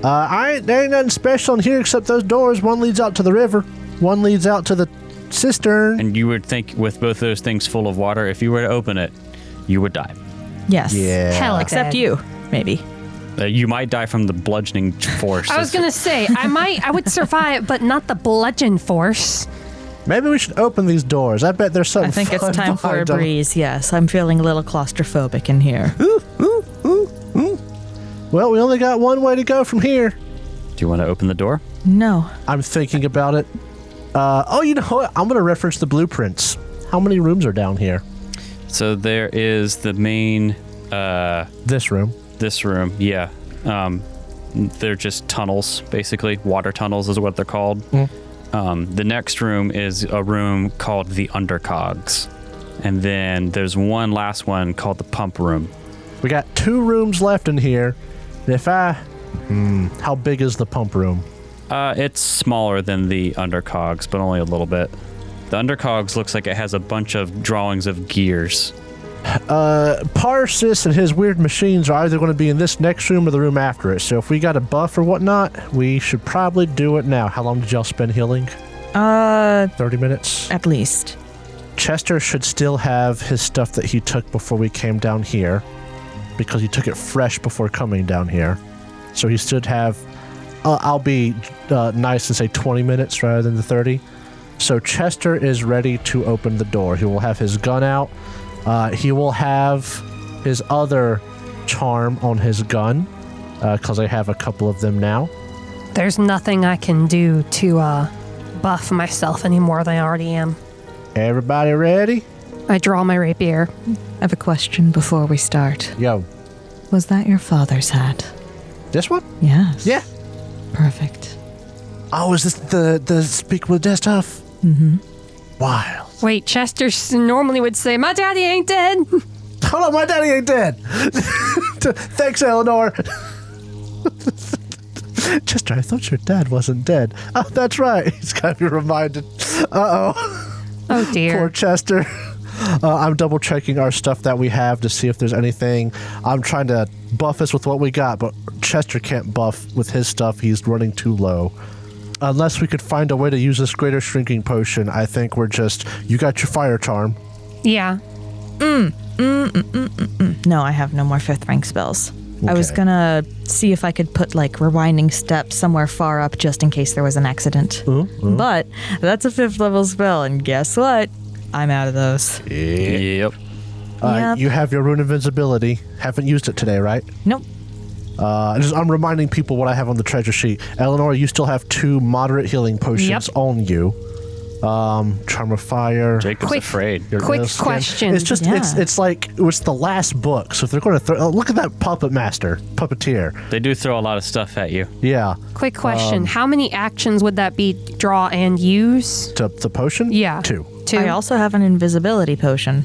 There ain't nothing special in here except those doors. One leads out to the river. One leads out to the cistern. And you would think with both those things full of water, if you were to open it, you would die. Yes. Yeah. Hell, Except you, maybe. You might die from the bludgeoning force. I was going to say, I would survive, but not the bludgeon force. Maybe we should open these doors. I bet there's something I think it's fun time for a behind them. breeze, yes. I'm feeling a little claustrophobic in here. Well, we only got one way to go from here. Do you want to open the door? No. I'm thinking about it. You know what? I'm going to reference the blueprints. How many rooms are down here? So there is the main... This room. This room, yeah. They're just tunnels, basically. Water tunnels is what they're called. The next room is a room called the under-cogs. And then there's one last one called the pump room. We got 2 rooms left in here. If how big is the pump room? It's smaller than the under-cogs, but only a little bit. The under-cogs looks like it has a bunch of drawings of gears. Parsis and his weird machines are either going to be in this next room or the room after it. So if we got a buff or whatnot, we should probably do it now. How long did y'all spend healing? 30 minutes? At least. Chester should still have his stuff that he took before we came down here, because he took it fresh before coming down here. So he should have, I'll be nice and say 20 minutes rather than the 30. So Chester is ready to open the door. He will have his gun out. He will have his other charm on his gun, because I have a couple of them now. There's nothing I can do to buff myself any more than I already am. Everybody ready? I draw my rapier. I have a question before we start. Yo, Was that your father's hat? this one? Yes. Yeah. Perfect. Oh, is this the speak with death stuff? Mm-hmm. Wild. Wait, Chester normally would say, "My daddy ain't dead." Hold on, my daddy ain't dead. Thanks, Eleanor. Chester, I thought your dad wasn't dead. Oh, that's right. He's got to be reminded. Uh-oh. Oh, dear. Poor Chester. I'm double checking our stuff that we have to see if there's anything. I'm trying to buff us with what we got, but Chester can't buff with his stuff. He's running too low. Unless we could find a way to use this greater shrinking potion, I think we're just... You got your fire charm. Yeah. No, I have no more 5th rank spells. I was Okay. gonna see if I could put like rewinding steps somewhere far up just in case there was an accident. But that's a 5th level spell, and guess what? I'm out of those. Yep. Yep. You have your rune invisibility. Haven't used it today, right? Nope. I'm reminding people what I have on the treasure sheet. Eleanor, you still have 2 moderate healing potions Yep. on you. Charm of Fire. Jacob's Quick- afraid. Quick question. It's just Yeah. it's like it was the last book. So if they're going to throw, look at that puppeteer. They do throw a lot of stuff at you. Yeah, Quick question. How many actions would that be? Draw and use? to the potion. Yeah. 2. 2. I also have an invisibility potion.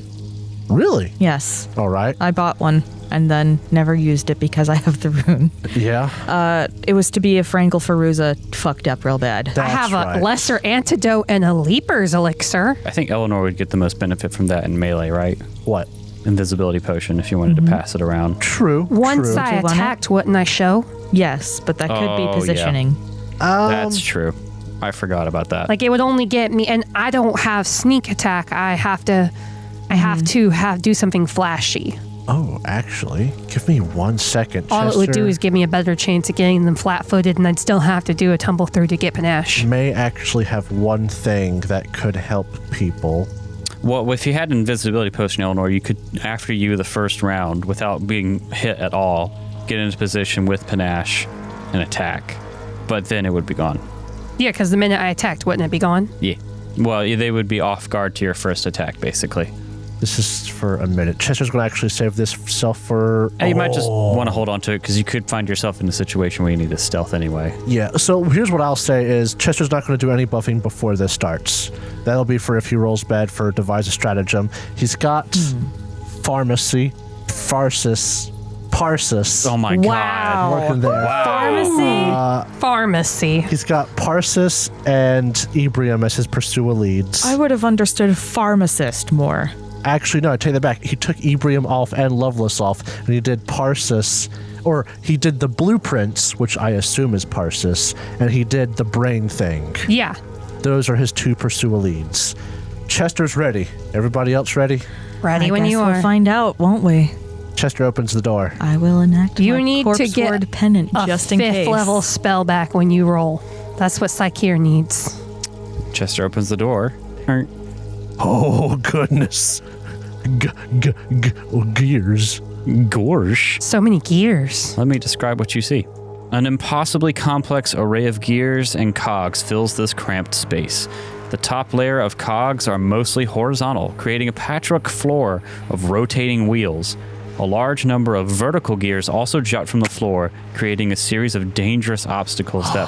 Really? Yes. All right. I bought one and then never used it because I have the rune. Yeah. It was to be a Frankel Feruza fucked up real bad. That's I have right. a lesser antidote and a leaper's elixir. I think Eleanor would get the most benefit from that in melee, right? What? Invisibility potion if you wanted to pass it around. True. Once true. I Do you want it? attacked, wouldn't I show? Yes, but that could Oh, be yeah. positioning. That's true. I forgot about that. Like it would only get me, and I don't have sneak attack. I have to do something flashy. Oh, actually, give me 1 second. All it would do Chester is give me a better chance of getting them flat-footed, and I'd still have to do a tumble through to get panache. may actually have one thing that could help people. Well, if you had an invisibility potion, Eleanor, you could, after you the first round, without being hit at all, get into position with panache and attack. But then it would be gone. Yeah, because the minute I attacked, wouldn't it be gone? Yeah. Well, they would be off guard to your first attack, basically. This is for a minute. Chester's going to actually save this self for... You might just want to hold on to it because you could find yourself in a situation where you need a stealth anyway. Yeah, so here's what I'll say is Chester's not going to do any buffing before this starts. That'll be for if he rolls bad for devise a stratagem. He's got Pharmacy, Parsis Oh my god. working there. Pharmacy. He's got Parsis and Ebrium as his Pursua leads. I would have understood pharmacist more. Actually, no, I take that back. He took Ebrium off and Loveless off, and he did Parsis, or he did the blueprints, which I assume is Parsis, and he did the brain thing. Yeah. Those are his 2 Pursua leads. Chester's ready. Everybody else ready? Ready when you We'll are. find out, won't we? Chester opens the door. I will enact You my need corpse to get ward pennant a just in case. 5th level spell back when you roll. That's what Psycheer needs. Chester opens the door. Oh, goodness. Gears. Gorsh. So many gears. Let me describe what you see. An impossibly complex array of gears and cogs fills this cramped space. The top layer of cogs are mostly horizontal, creating a patchwork floor of rotating wheels. A large number of vertical gears also jut from the floor, creating a series of dangerous obstacles that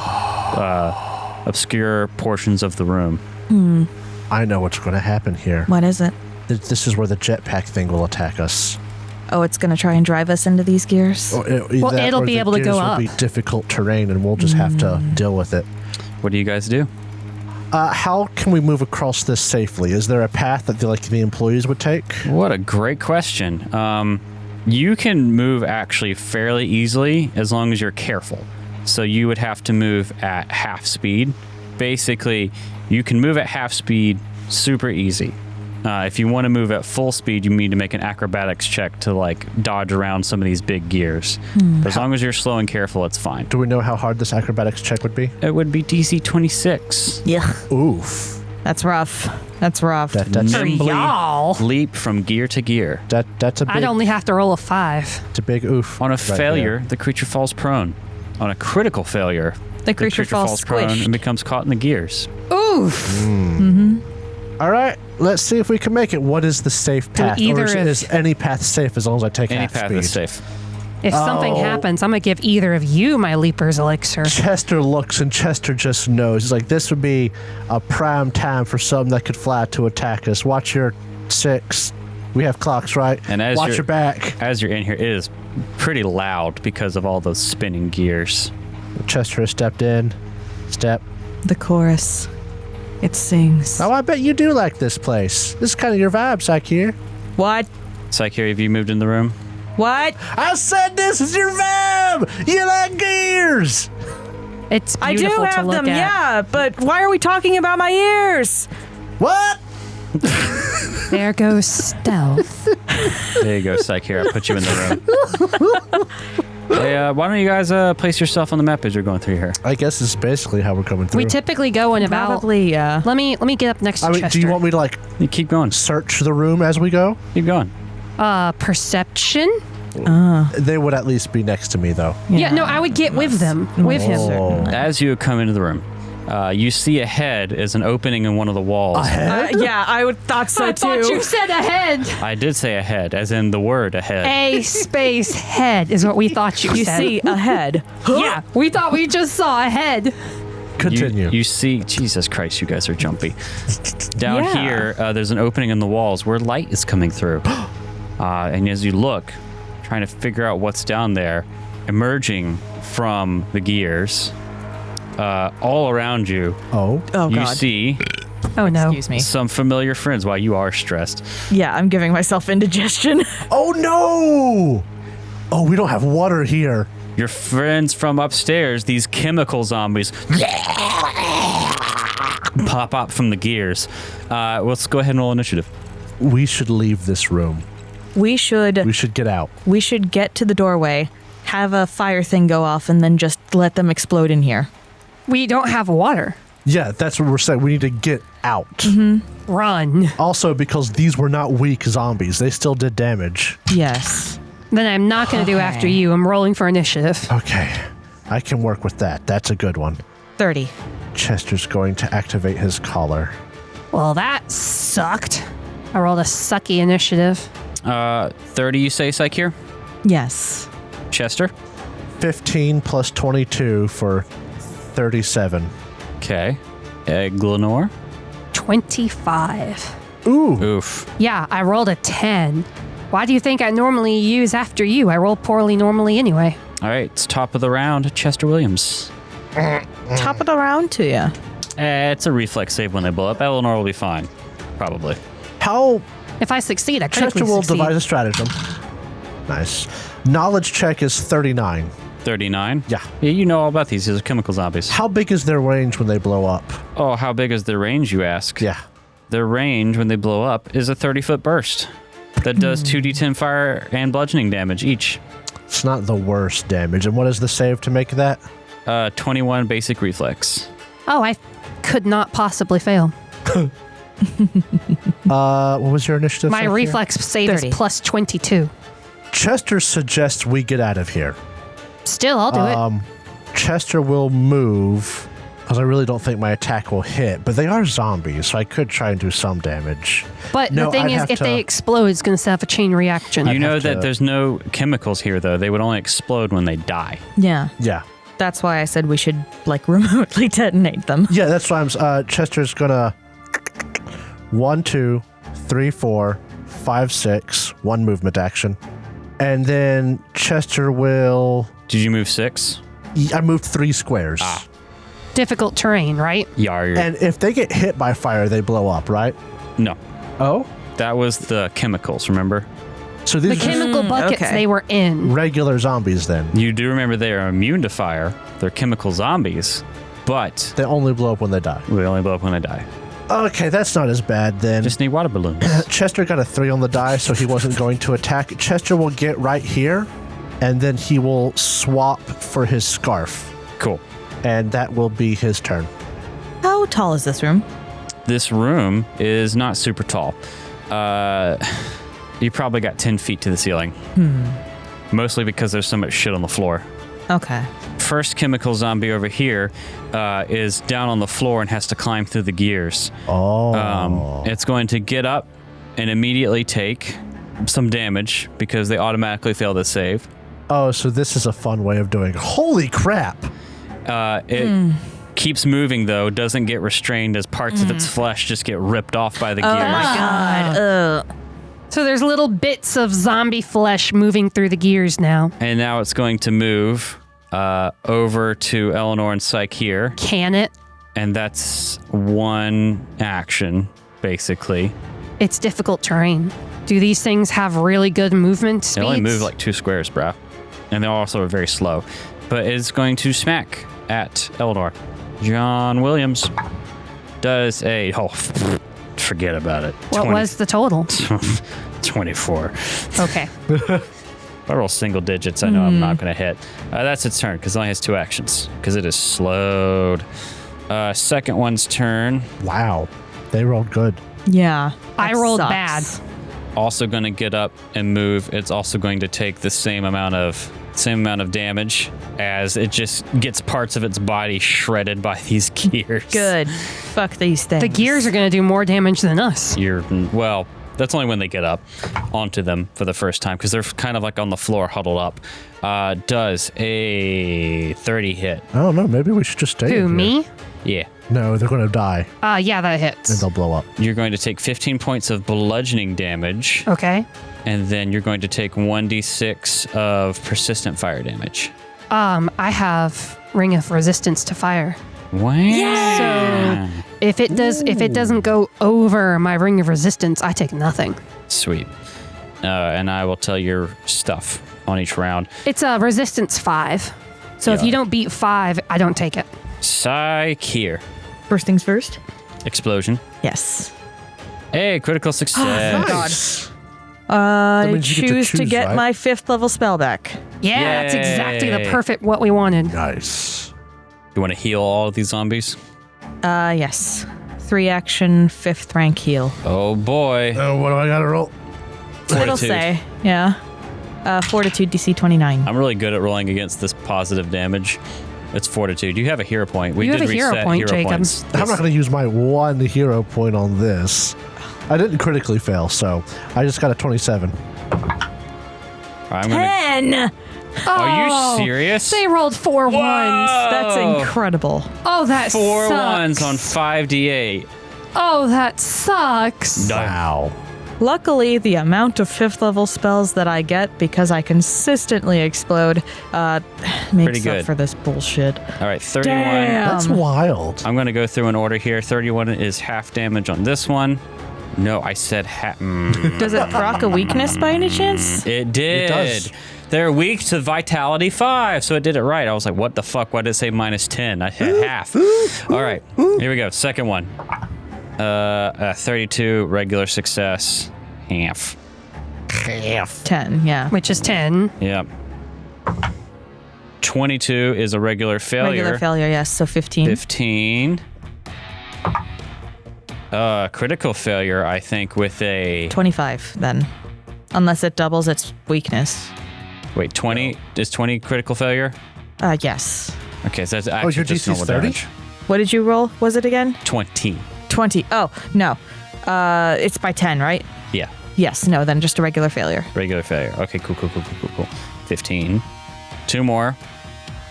obscure portions of the room. I know what's going to happen here. What is it? This is where the jetpack thing will attack us. Oh, it's going to try and drive us into these gears? Well, it'll be able to go up. It'll be difficult terrain, and we'll just have to deal with it. What do you guys do? How can we move across this safely? Is there a path that the employees would take? What a great question. You can move actually fairly easily as long as you're careful. So you would have to move at half speed. Basically, you can move at half speed super easy. If you want to move at full speed, you need to make an acrobatics check to like dodge around some of these big gears. As long as you're slow and careful, it's fine. Do we know how hard this acrobatics check would be? It would be DC 26. Yeah. Oof. That's rough. That's rough. That's For y'all. Leap from gear to gear. that's a big. I'd only have to roll a 5. It's a big oof. On a right failure, there. the creature falls prone. On a critical failure, the creature falls prone squished. and becomes caught in the gears. Oof. All right, let's see if we can make it. What is the safe path? either Or is any path safe as long as I take Any half path speed? is safe. If something happens, I'm going to give either of you my Leaper's Elixir. Chester looks and Chester just knows. He's like, this would be a prime time for something that could fly to attack us. Watch your 6. We have clocks, right? And as Watch you're- your back. As you're in here, it is pretty loud because of all those spinning gears. Chester has stepped in. Step. The chorus. It sings. Oh, I bet you do like this place. This is kind of your vibe, Psycheer. What? Psyche, have you moved in the room? What? I said this is your vibe. You like gears. It's I do beautiful to have look them, at. yeah, but why are we talking about my ears? What? There goes stealth. There you go, Psyche. I put you in the room. Hey, why don't you guys place yourself on the map as you're going through here? I guess this is basically how we're coming through. We typically go in about. Probably, yeah. Let me get up next to I mean, Chester. do you want me to like You keep going. search the room as we go? Keep going. Perception? They would at least be next to me, though. Yeah, no, I would get with them. With him. Oh. As you come into the room, you see ahead is an opening in one of the walls. Yeah, I would thought so I too. thought you said ahead. I did say ahead, as in the word ahead. A space head is what we thought you You said. see ahead. Yeah, we thought we just saw a head. Continue. You see, Jesus Christ, you guys are jumpy. Down Yeah. here, there's an opening in the walls where light is coming through. And as you look, trying to figure out what's down there, emerging from the gears, all around you, Oh. Oh you God. see Oh no. Excuse me. some familiar friends. While you are stressed. Yeah, I'm giving myself indigestion. Oh no! Oh, we don't have water here. Your friends from upstairs, these chemical zombies, pop up from the gears. Let's go ahead and roll initiative. We should leave this room. We should get out. get to the doorway, have a fire thing go off, and then just let them explode in here. We don't have water. Yeah, that's what we're saying. We need to get out. Run. Also, because these were not weak zombies. They still did damage. Yes. Then I'm not going to do after you. I'm rolling for initiative. Okay. I can work with that. That's a good one. 30. Chester's going to activate his collar. Well, that sucked. I rolled a sucky initiative. 30, you say, Psyche? Yes. Chester? 15 plus 22 for 37. Okay. Glenore? 25. Ooh. Oof. Yeah, I rolled a 10. Why do you think I normally use after you? I roll poorly normally anyway. All right, it's top of the round, Chester Williams. Top of the round to you. It's a reflex save when they blow up. Eleanor will be fine. Probably. How If I succeed, I critically Chester will succeed. devise a stratagem. Nice. Knowledge check is 39. 39? Yeah. You know all about these. These are chemical zombies. How big is their range when they blow up? Oh, how big is their range, you ask? Yeah. Their range when they blow up is a 30-foot burst that does 2d10 fire and bludgeoning damage each. It's not the worst damage. And what is the save to make that? 21 basic reflex. Oh, I could not possibly fail. What was your initiative? My Sophia? reflex save 30. is plus 22. Chester suggests we get out of here. Still, I'll do it. Chester will move, because I really don't think my attack will hit, but they are zombies, so I could try and do some damage. But no, the thing I'd is, have if to- they explode, it's going to set off a chain reaction. You know have that to- there's no chemicals here, though. They would only explode when they die. Yeah. Yeah. That's why I said we should like remotely detonate them. Yeah, that's why Chester's gonna 1, 2, 3, 4, 5, 6, 1 movement action. And then Chester will... Did you move 6? I moved 3 squares. Difficult terrain, right? Yeah. And if they get hit by fire, they blow up, right? No. Oh? That was the chemicals, remember? So The these are just chemical buckets okay. they were in. regular zombies then. You do remember they are immune to fire. They're chemical zombies, but They only blow up when they die. they only blow up when they die. Okay, that's not as bad then. Just need water balloons. Chester got a 3 on the die, so he wasn't going to attack. Chester will get right here, and then he will swap for his scarf. Cool. And that will be his turn. How tall is this room? This room is not super tall. You probably got 10 feet to the ceiling. Mostly because there's so much shit on the floor. Okay. First chemical zombie over here is down on the floor and has to climb through the gears. Oh. It's going to get up and immediately take some damage because they automatically fail the save. Oh, so this is a fun way of doing. Holy crap! It keeps moving, though, doesn't get restrained as parts of its flesh just get ripped off by the gears. God. Ugh. So there's little bits of zombie flesh moving through the gears now. And now it's going to move over to Eleanor and Psyche here. Can it? And that's one action, basically. It's difficult terrain. Do these things have really good movement They speeds? only move like 2 squares, bro. And they also are very slow. But it's going to smack at Eleanor. John Williams does a... Oh, forget about it. What was the total? 24. Okay. If I roll single digits, I know I'm not going to hit. That's its turn, because it only has 2 actions, because it is slowed. Second one's turn. Wow. They rolled good. Yeah. I that rolled sucks. bad. Also going to get up and move. It's also going to take the same amount of damage as it just gets parts of its body shredded by these gears. Good. Fuck these things. The gears are going to do more damage than us. Well, that's only when they get up onto them for the first time, because they're kind of like on the floor huddled up. Does a 30 hit. I don't know. Maybe we should just stay in Who, here. me? Yeah. No, they're going to die, Yeah, that and hits. they'll blow up. You're going to take 15 points of bludgeoning damage, Okay. and then you're going to take 1d6 of persistent fire damage. I have Ring of Resistance to fire. Wow. So if it doesn't go over my Ring of Resistance, I take nothing. Sweet. And I will tell your stuff on each round. It's a Resistance 5. So if Yeah. you don't beat 5, I don't take it. Psych here. First things first? Explosion. Yes. Hey, critical success. Nice. I means you get to choose to choose, get right? my 5th level spell back. Yeah, that's exactly the Yay. perfect what we wanted. Nice. You want to heal all of these zombies? Yes. 3 action, 5th rank heal. Oh boy. What do I got to roll? It'll Fortitude. say, yeah. Fortitude DC 29. I'm really good at rolling against this positive damage. It's fortitude. You have a hero point. We You did have a hero reset point, hero Jacob. points. I'm not going to use my 1 hero point on this. I didn't critically fail, so I just got a 27. I'm gonna, 10! are you serious? They rolled 4 ones. That's incredible. Oh, that 4 sucks. ones on 5d8. Oh, that sucks. Wow. Luckily, the amount of 5th level spells that I get because I consistently explode Pretty makes good. up for this bullshit. All right, 31. Damn. That's wild. I'm going to go through in order here. 31 is half damage on this one. No, I said Does it proc a weakness by any chance? It did. It does. They're weak to Vitality 5, so it did it right. I was like, what the fuck? Why did it say -10? I had half. All right, here we go. Second one. 32, regular success, half. 10, yeah. Which is 10. Yep. 22 is a regular failure. Regular failure, yes. So 15. 15. Critical failure, I think, with a... 25, then. Unless it doubles its weakness. Wait, 20? Is 20 critical failure? Yes. Okay, so that's actually your just DC is normal 30? damage. What did you roll? Was it again? 20. 20. Oh, no. It's by 10, right? Yeah, Yes, no, then just a regular failure. regular failure. Okay, cool. 15. 2 more.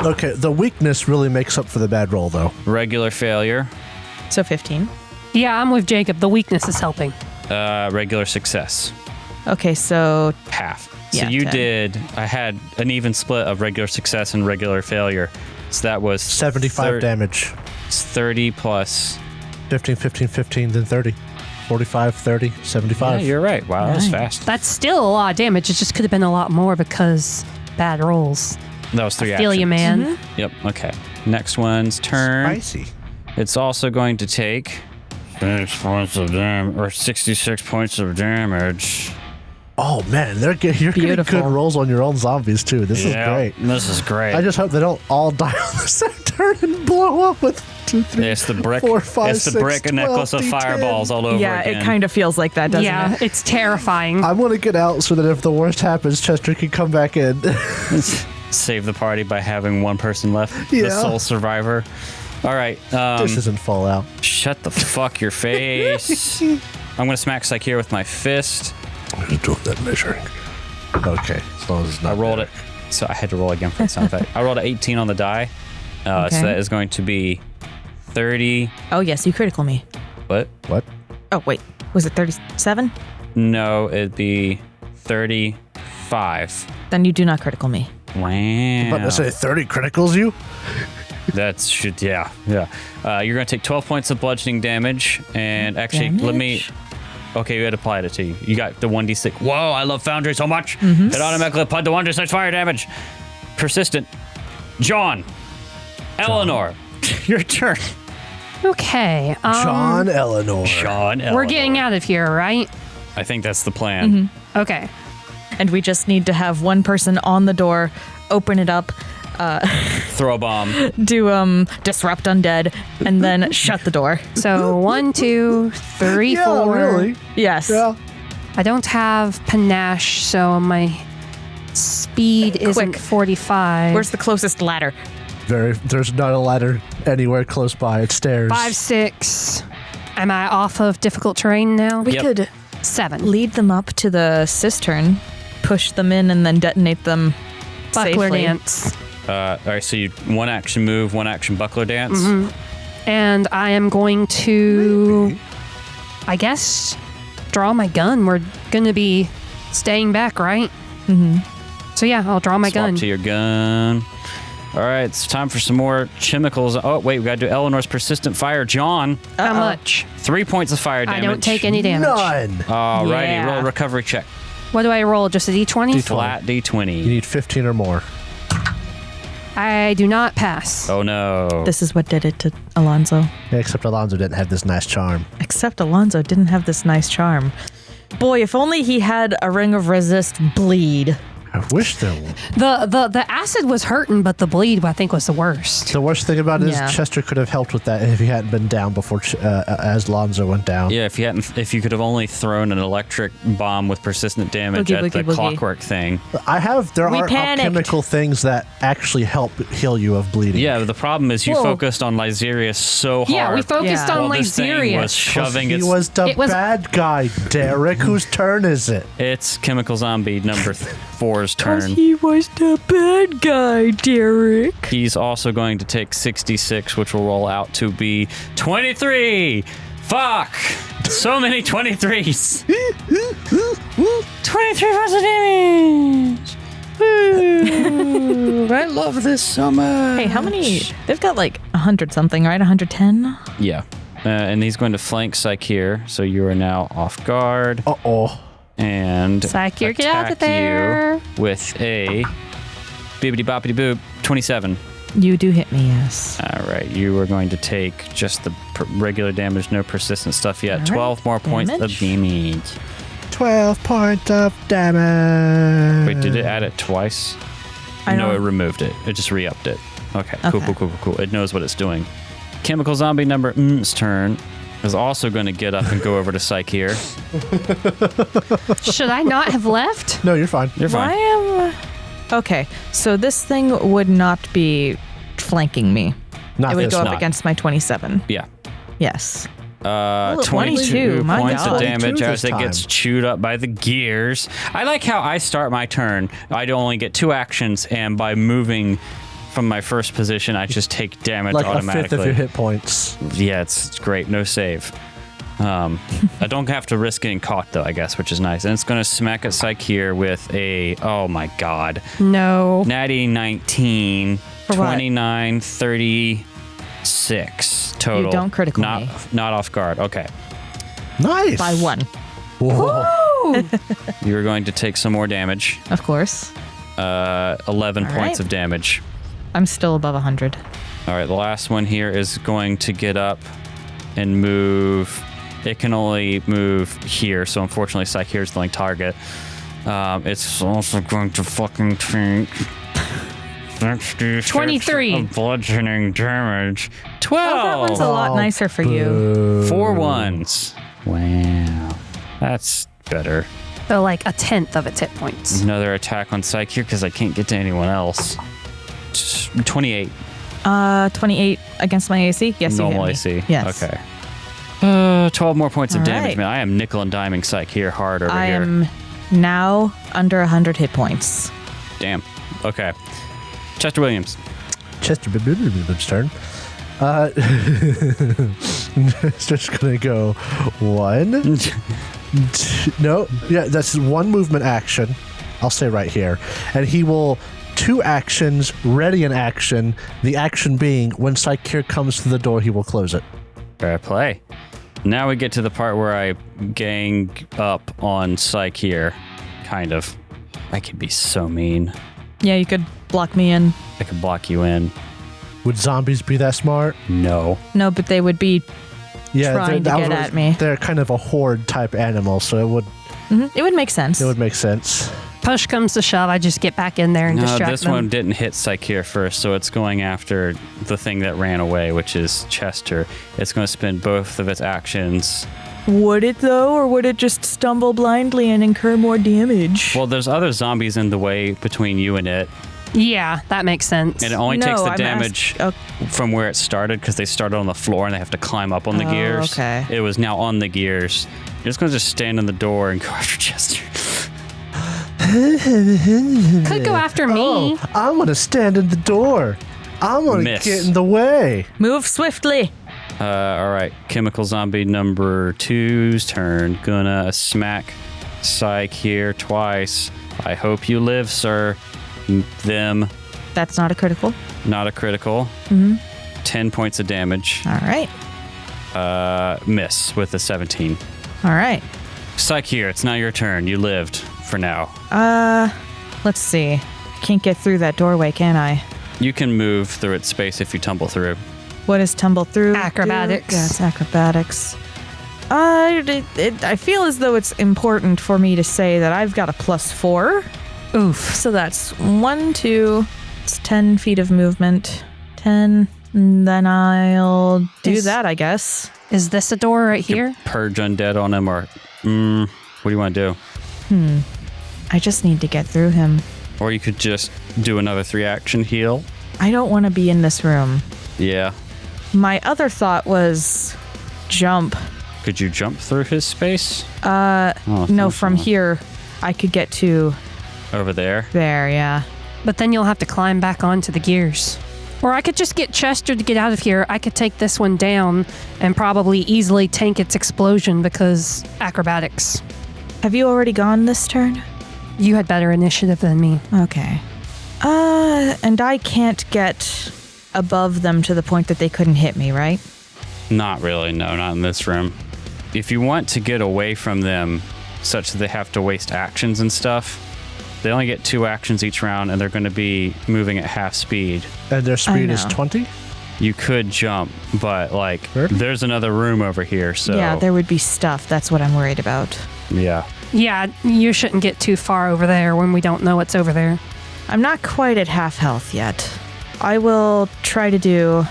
Okay, the weakness really makes up for the bad roll, though. Regular failure. So 15. Yeah, I'm with Jacob. The weakness is helping. Regular success. Okay, so Half. Yeah, So you 10. did... I had an even split of regular success and regular failure. So that was... 75 damage. It's 30 plus... 15, 15, 15, then 30. 45, 30, 75. Yeah, you're right. Wow, that was Nice. fast. That's still a lot of damage. It just could have been a lot more because bad rolls. That was 3 Feel you, actions. man. Yep, okay. Next one's turn. Spicy. It's also going to take 6 points of damage, or 66 points of damage. Oh, man, you're getting Beautiful. good rolls on your own zombies, too. This is great. This is great. I just hope they don't all die on the same turn and blow up with 2, 3, it's the brick. 4, 5, it's the 6, brick 12, necklace of D10. fireballs all over yeah, again. it kind of feels like that, doesn't Yeah, it? it's terrifying. I'm going to get out so that if the worst happens, Chester can come back in. Save the party by having one person left. The Yeah. sole survivor. All right. This isn't Fallout. Shut the fuck your face. I'm gonna smack Psyche here with my fist. I'm just doing that measuring. Okay, as long as it's not. I rolled it, so I had to roll again for the sound effect. I rolled an 18 on the die, so Okay. that is going to be 30. Oh, yes, you critical me. What? What? Oh, wait. Was it 37? No, it'd be 35. Then you do not critical me. Wow. But let's say 30 criticals you? That's shit. Yeah. You're gonna take 12 points of bludgeoning damage, and actually, let me. Damage? Okay, you had applied it to you. You got the 1d6. Whoa, I love Foundry so much. It automatically applied the 1d6 fire damage. Persistent. John. Eleanor. Your turn. Okay. John Eleanor. John Eleanor. We're getting out of here, right? I think that's the plan. Okay. And we just need to have one person on the door, open it up, Throw a bomb. do disrupt undead, and then shut the door. So 1, 2, 3, Yeah, 4. really? Yes. Yeah. I don't have panache, so my speed isn't 45. Where's the closest ladder? There's not a ladder anywhere close by. It's stairs. 5, 6. Am I off of difficult terrain now? We Yep. could 7. lead them up to the cistern, push them in, and then detonate them Buckler safely. dance. All right, so you one action move, one action buckler dance. And I am going to, I guess, draw my gun. We're going to be staying back, right? So yeah, I'll draw my Swap gun. to your gun. All right, it's time for some more chemicals. Oh, wait, we got to do Eleanor's persistent fire. John, How much? 3 points of fire damage. I don't take any damage. None. Alrighty, Yeah. roll a recovery check. What do I roll? Just a d20? Flat You D20. need 15 or more. I do not pass. Oh no. This is what did it to Alonzo. Yeah, except Alonzo didn't have this nice charm. Except Alonzo didn't have this nice charm. Boy, if only he had a ring of resist bleed. I wish there were. The acid was hurting, but the bleed I think was the worst. The worst thing about it is Yeah. Chester could have helped with that if he hadn't been down before as Lonzo went down. Yeah, if you could have only thrown an electric bomb with persistent damage Boogie, at boogie, the boogie. clockwork thing. There We are panicked. alchemical things that actually help heal you of bleeding. Yeah, but the problem is you Whoa. focused on Lyserius so hard. Yeah, we focused Yeah. on while this thing was Lyserius. shoving He its was the It was- bad guy, Derek. Whose turn is it? It's Chemical Zombie number 4's turn. He was the bad guy, Derek. He's also going to take 66, which will roll out to be 23. Fuck! So many 23s. 23 points of damage. Woo. I love this so much. Hey, how many? They've got like 100 something, right? 110? Yeah. And he's going to flank Psycheer, so you are now off guard. Uh-oh. And Psycheer, get out of attack there. you with a bibbidi boppity boop 27. You do hit me, yes. All right, you are going to take just the regular damage, no persistent stuff yet. All right, 12 more points of damage. 12 points of damage. Wait, did it add it twice? I No, don't- it removed it. It just re-upped it. Okay, Okay. cool. It knows what it's doing. Chemical zombie number M's turn is also going to get up and go over to Psycheer. Should I not have left? No, you're fine. You're fine. Why am... Okay, so this thing would not be flanking me. Not It would this. go up not. against my 27. Yeah. Yes. 22 22, my points God. of damage 22 as this it gets time. chewed up by the gears. I like how I start my turn. I only get 2 actions, and by moving from my first position, I just take damage Like a automatically. fifth of your hit points. Yeah, it's great. No save. I don't have to risk getting caught, though, I guess, which is nice. And it's going to smack at Psycheer with a, oh my God, No. natty 19, For what? 29, 36 total. You don't critical not, me. Not off guard. Okay. Nice. By 1, Whoa. You're going to take some more damage. of course. 11 All points right. of damage. I'm still above 100. All right, the last one here is going to get up and move. It can only move here, so unfortunately, Psycheer is the only target. It's also going to fucking take 23. of bludgeoning damage. Oh, 12. that one's a lot nicer for you. 4 ones. Wow, that's better. So like a tenth of its hit points. Another attack on Psycheer because I can't get to anyone else. 28. 28 against my AC? Yes, Normal you hit me. AC. Yes. Okay. 12 more points of All damage, right. man. I am nickel and diming Psycheer hard over I here. am now under 100 hit points. Damn. Okay. Chester Williams. Chester Bib's turn. It's just gonna go 1. No, yeah, that's 1 movement action. I'll say right here, and he will 2 actions, ready an action. The action being when Psycheer comes to the door, he will close it. Fair play. Now we get to the part where I gang up on Psycheer. Kind of. I could be so mean. Yeah, you could block me in. I could block you in. Would zombies be that smart? No. No, but they would be. Yeah, Trying to get at me. They're kind of a horde type animal, so it would It would make sense. make sense. Push comes to shove, I just get back in there and No, distract this them. one didn't hit Psycheer first, so it's going after the thing that ran away, which is Chester. It's going to spend both of its actions. Would it though, or would it just stumble blindly and incur more damage? Well, there's other zombies in the way between you and it, Yeah, that makes sense. and it only No, takes the I'm damage from where it started because they started on the floor and they have to climb up on the Oh, gears. okay. It was now on the gears. You're just going to stand in the door and go after Chester. Could go after me. Oh, I'm gonna stand in the door. I'm gonna Miss. get in the way. Move swiftly. All right, chemical zombie number 2's turn. Gonna smack Psycheer twice. I hope you live, sir. Them, That's not a critical. not a critical. 10 points of damage. All right. Miss with a 17. All right. Psycheer, it's now your turn. You lived for now. Let's see. Can't get through that doorway, can I? You can move through its space if you tumble through. What does tumble through? Acrobatics. do? Yeah, it's acrobatics. I feel as though it's important for me to say that I've got a +4. Oof. So that's 1, 2, it's 10 feet of movement. 10, and then I'll do Is- that, I guess. Is this a door right here? Purge undead on him, or what do you want to do? I just need to get through him. Or you could just do another 3-action heal. I don't want to be in this room. Yeah. My other thought was jump. Could you jump through his space? No, from here I could get to Over there. there, yeah. But then you'll have to climb back onto the gears. Or I could just get Chester to get out of here. I could take this one down and probably easily tank its explosion because acrobatics. Have you already gone this turn? You had better initiative than me. Okay. And I can't get above them to the point that they couldn't hit me, right? Not really, no, not in this room. If you want to get away from them such that they have to waste actions and stuff, they only get 2 actions each round, and they're going to be moving at half speed. And their speed is know. 20? You could jump, but like, Sure. there's another room over here, so... Yeah, there would be stuff. That's what I'm worried about. Yeah. Yeah, you shouldn't get too far over there when we don't know what's over there. I'm not quite at half health yet. I will try to do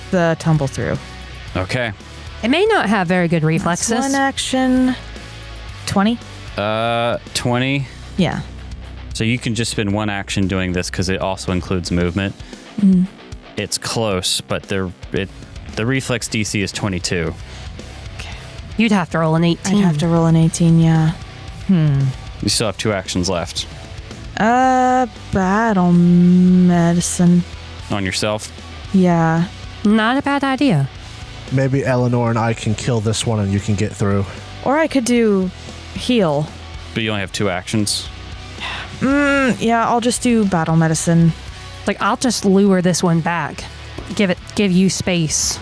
the tumble through. Okay. It may not have very good That's reflexes. one action. 20? 20. Yeah. So you can just spend 1 action doing this because it also includes movement. It's close, but the reflex DC is 22. You'd have to roll an 18. I'd have to roll an 18, yeah. You still have 2 actions left Battle medicine. on yourself. Yeah. Not a bad idea. Maybe Eleanor and I can kill this one and you can get through. Or I could do heal. But you only have 2 actions. Yeah, I'll just do battle medicine. Like, I'll just lure this one back. Give you space.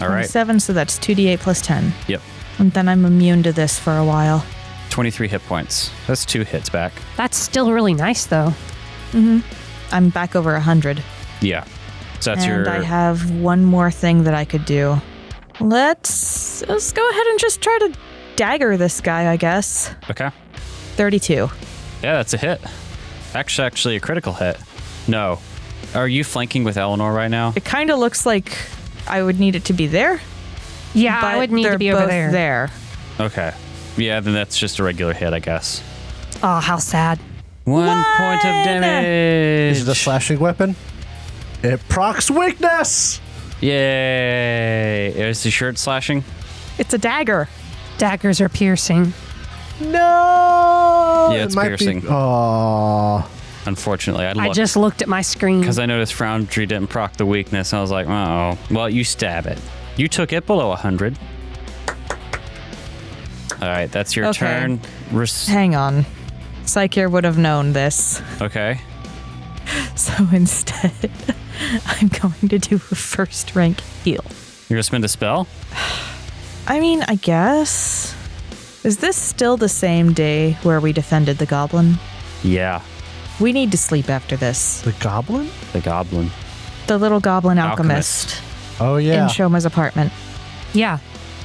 All right. 7, so that's 2d8 plus 10. Yep. And then I'm immune to this for a while. 23 hit points. That's 2 hits back. That's still really nice, though. I'm back over 100. Yeah. So that's and your... I have one more thing that I could do. Let's go ahead and just try to dagger this guy, I guess. Okay. 32. Yeah, that's a hit. Actually a critical hit. No. Are you flanking with Eleanor right now? It kind of looks like I would need it to be there. Yeah, but I would need to they're be over both there. Okay. Yeah, then that's just a regular hit, I guess. Oh, how sad. 1 point of damage. Is it a slashing weapon? It procs weakness! Yay. Is the shirt slashing? It's a dagger. Daggers are piercing. No! Yeah, it's piercing. Oh. Unfortunately, I just looked at my screen. because I noticed Foundry didn't proc the weakness. I was like, oh. Well, you stab it. You took it below 100. All right, that's your Okay. turn. Hang on. Psychier would have known this. Okay. So instead, I'm going to do a first rank heal. You're going to spend a spell? I mean, I guess. Is this still the same day where we defended the goblin? Yeah. We need to sleep after this. The goblin? The goblin. The little goblin alchemist, Oh, yeah. in Shoma's apartment. Yeah,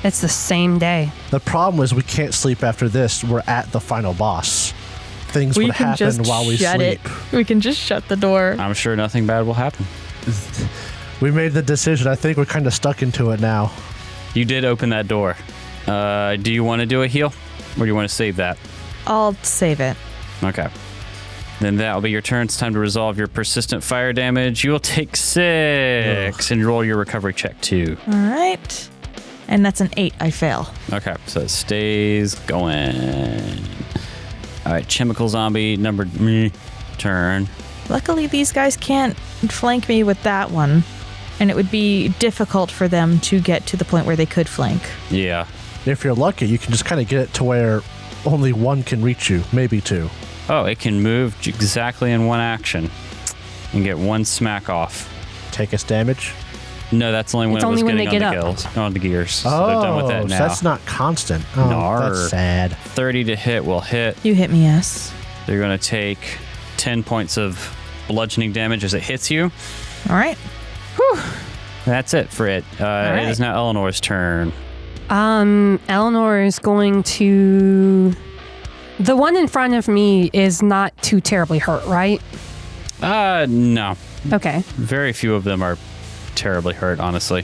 it's the same day. The problem is we can't sleep after this. We're at the final boss. Things would happen while we sleep. We can just shut the door. I'm sure nothing bad will happen. We made the decision. I think we're kind of stuck into it now. You did open that door. Do you want to do a heal? Or do you want to save that? I'll save it. Okay. Then that will be your turn. It's time to resolve your persistent fire damage. You will take 6 and roll your recovery check too. All right. And that's an 8. I fail. Okay, so it stays going. All right, chemical zombie number turn. Luckily, these guys can't flank me with that one. And it would be difficult for them to get to the point where they could flank. Yeah. If you're lucky, you can just kind of get it to where only one can reach you, maybe 2. Oh, it can move exactly in 1 action and get 1 smack off. Take us damage. No, that's only when It's it was only when getting they on get the up. gills, on the gears. So Oh, they're done with that so now. that's not constant. Oh, Nar. that's sad. 30 to hit will hit. You hit me, yes. They're going to take 10 points of bludgeoning damage as it hits you. All right. That's it for it. It is now Eleanor's turn. Eleanor is going to... The one in front of me is not too terribly hurt, right? No. Okay. Very few of them are terribly hurt, honestly.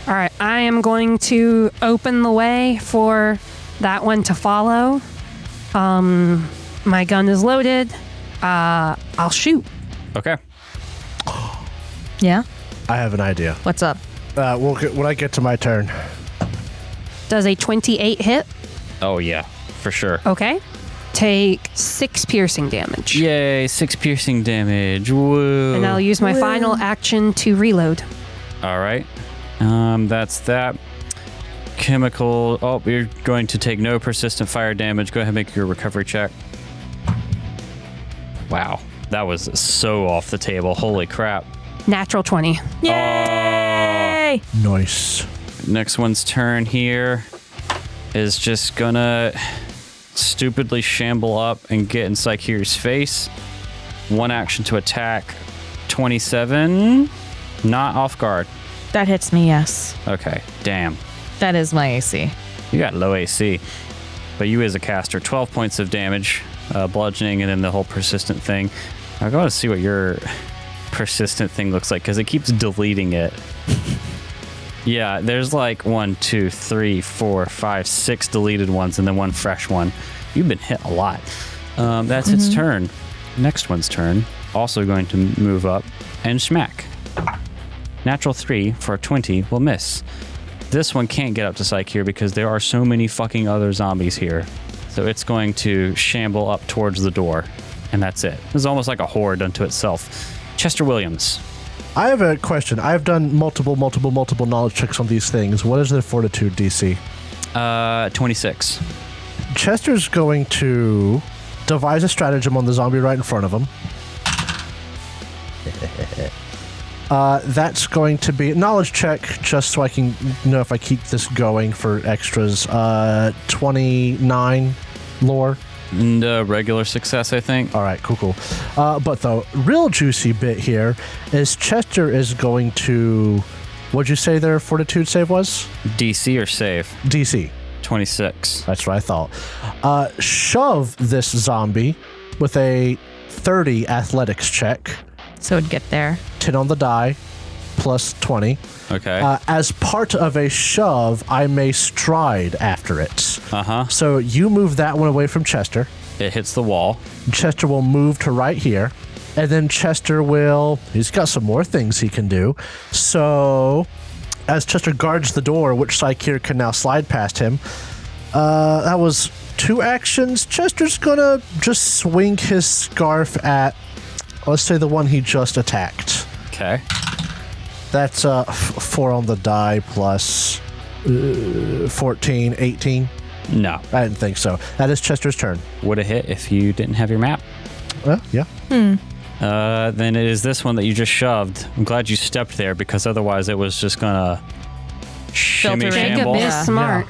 All right. I am going to open the way for that one to follow. My gun is loaded. I'll shoot. Okay. Yeah? I have an idea. What's up? When I get to my turn. Does a 28 hit? Oh, yeah, for sure. Okay. Take 6 piercing damage. Yay, 6 piercing damage. Woo. And I'll use my final action to reload. All right. That's that. Chemical. Oh, you're going to take no persistent fire damage. Go ahead and make your recovery check. Wow. That was so off the table. Holy crap. Natural 20. Yay! Nice. Next one's turn here is just gonna stupidly shamble up and get in Psycheer's face. One action to attack. 27. Not off guard. That hits me, yes. Okay, damn. That is my AC. You got low AC. But you as a caster, 12 points of damage, bludgeoning, and then the whole persistent thing. I gotta see what your persistent thing looks like because it keeps deleting it. Yeah, there's like 1, 2, 3, 4, 5, 6 deleted ones and then one fresh one. You've been hit a lot. That's its turn. Next one's turn. Also going to move up and smack. Natural 3 for a 20 will miss. This one can't get up to Psyche here because there are so many fucking other zombies here. So it's going to shamble up towards the door. And that's it. It's almost like a horde unto itself. Chester Williams. I have a question. I've done multiple knowledge checks on these things. What is their fortitude DC? 26. Chester's going to devise a stratagem on the zombie right in front of him. That's going to be a knowledge check, just so I can know if I keep this going for extras. 29 lore. And regular success, I think. All right, cool. But the real juicy bit here is Chester is going to... What'd you say their fortitude save was? DC or save? DC. 26. That's what I thought. Shove this zombie with a 30 athletics check. So it'd get there. 10 on the die, plus 20. Okay. As part of a shove, I may stride after it. Uh-huh. So you move that one away from Chester. It hits the wall. Chester will move to right here. And then Chester will... He's got some more things he can do. So as Chester guards the door, which Psycheer can now slide past him, that was 2 actions. Chester's gonna just swing his scarf at, let's say, the one he just attacked. Okay. That's 4 on the die plus 14, 18. No. I didn't think so. That is Chester's turn. Would have hit if you didn't have your map. Yeah. Then it is this one that you just shoved. I'm glad you stepped there because otherwise it was just gonna shimmy Filter in. shamble. Jacob is smart.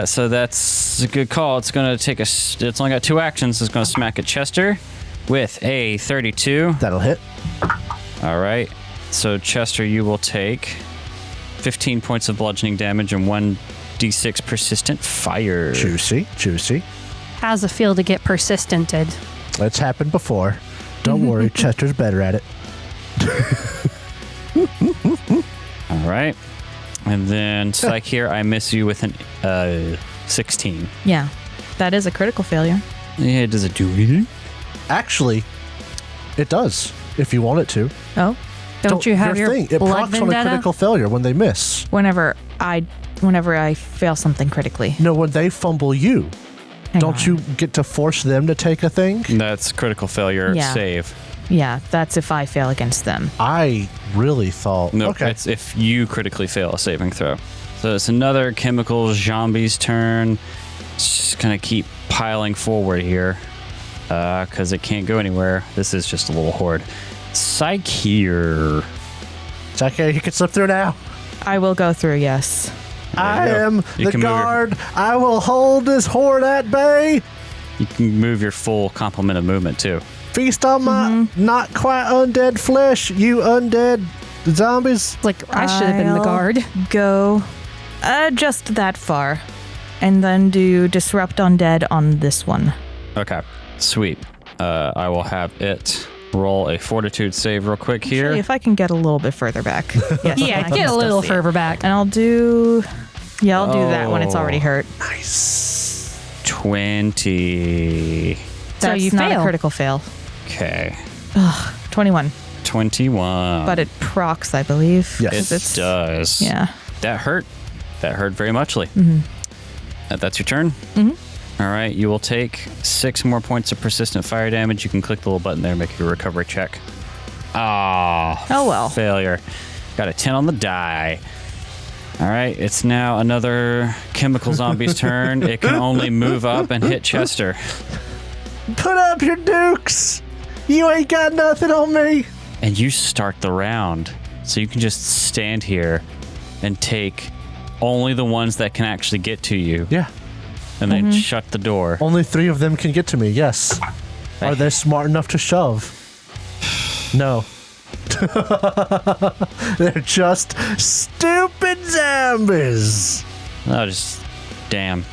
So that's a good call. It's gonna take it's only got 2 actions. It's gonna smack at Chester with a 32. That'll hit. All right. So Chester, you will take 15 points of bludgeoning damage and 1d6 persistent fire. Juicy. How's it feel to get persistented? It's happened before. Don't worry, Chester's better at it. All right. And then Psyche here, I miss you with an 16. Yeah. That is a critical failure. Yeah, does it do anything? Actually, it does, if you want it to. Oh. Don't you have your thing? It blood procs on a vendetta? critical failure when they miss. Whenever I fail something critically. No, when they fumble you. Hang Don't on. you get to force them to take a thing? That's critical failure Yeah. save. Yeah, that's if I fail against them. I really thought... No, okay. it's if you critically fail a saving throw. So it's another chemical zombie's turn. It's just going to keep piling forward here because it can't go anywhere. This is just a little horde. Psyche here. It's okay, you can slip through now. I will go through, yes. I you go. am You the can move your- guard. I will hold this horde at bay. You can move your full complement of movement too. Feast on my not quite undead flesh, you undead zombies. Like, I should have been the I'll guard. Go just that far. And then do Disrupt Undead on this one. Okay, sweet. I will have it roll a fortitude save real quick here. Actually, if I can get a little bit further back. Yes, Yeah, I can get a still little see it. further back. And I'll do that when it's already hurt. Nice. 20. That's you not fail. a critical fail. Okay. 21. 21. But it procs, I believe. Yes. 'cause It does. Yeah. That hurt. That hurt very muchly. That's your turn? All right. You will take 6 more points of persistent fire damage. You can click the little button there and make your recovery check. Ah. Oh, well. Failure. Got a 10 on the die. All right. It's now another chemical zombie's turn. It can only move up and hit Chester. Put up your dukes. You ain't got nothing on me. And you start the round. So you can just stand here and take only the ones that can actually get to you. Yeah. And then shut the door. Only 3 of them can get to me, yes. Are they smart enough to shove? No. They're just stupid zombies. Oh, just damn.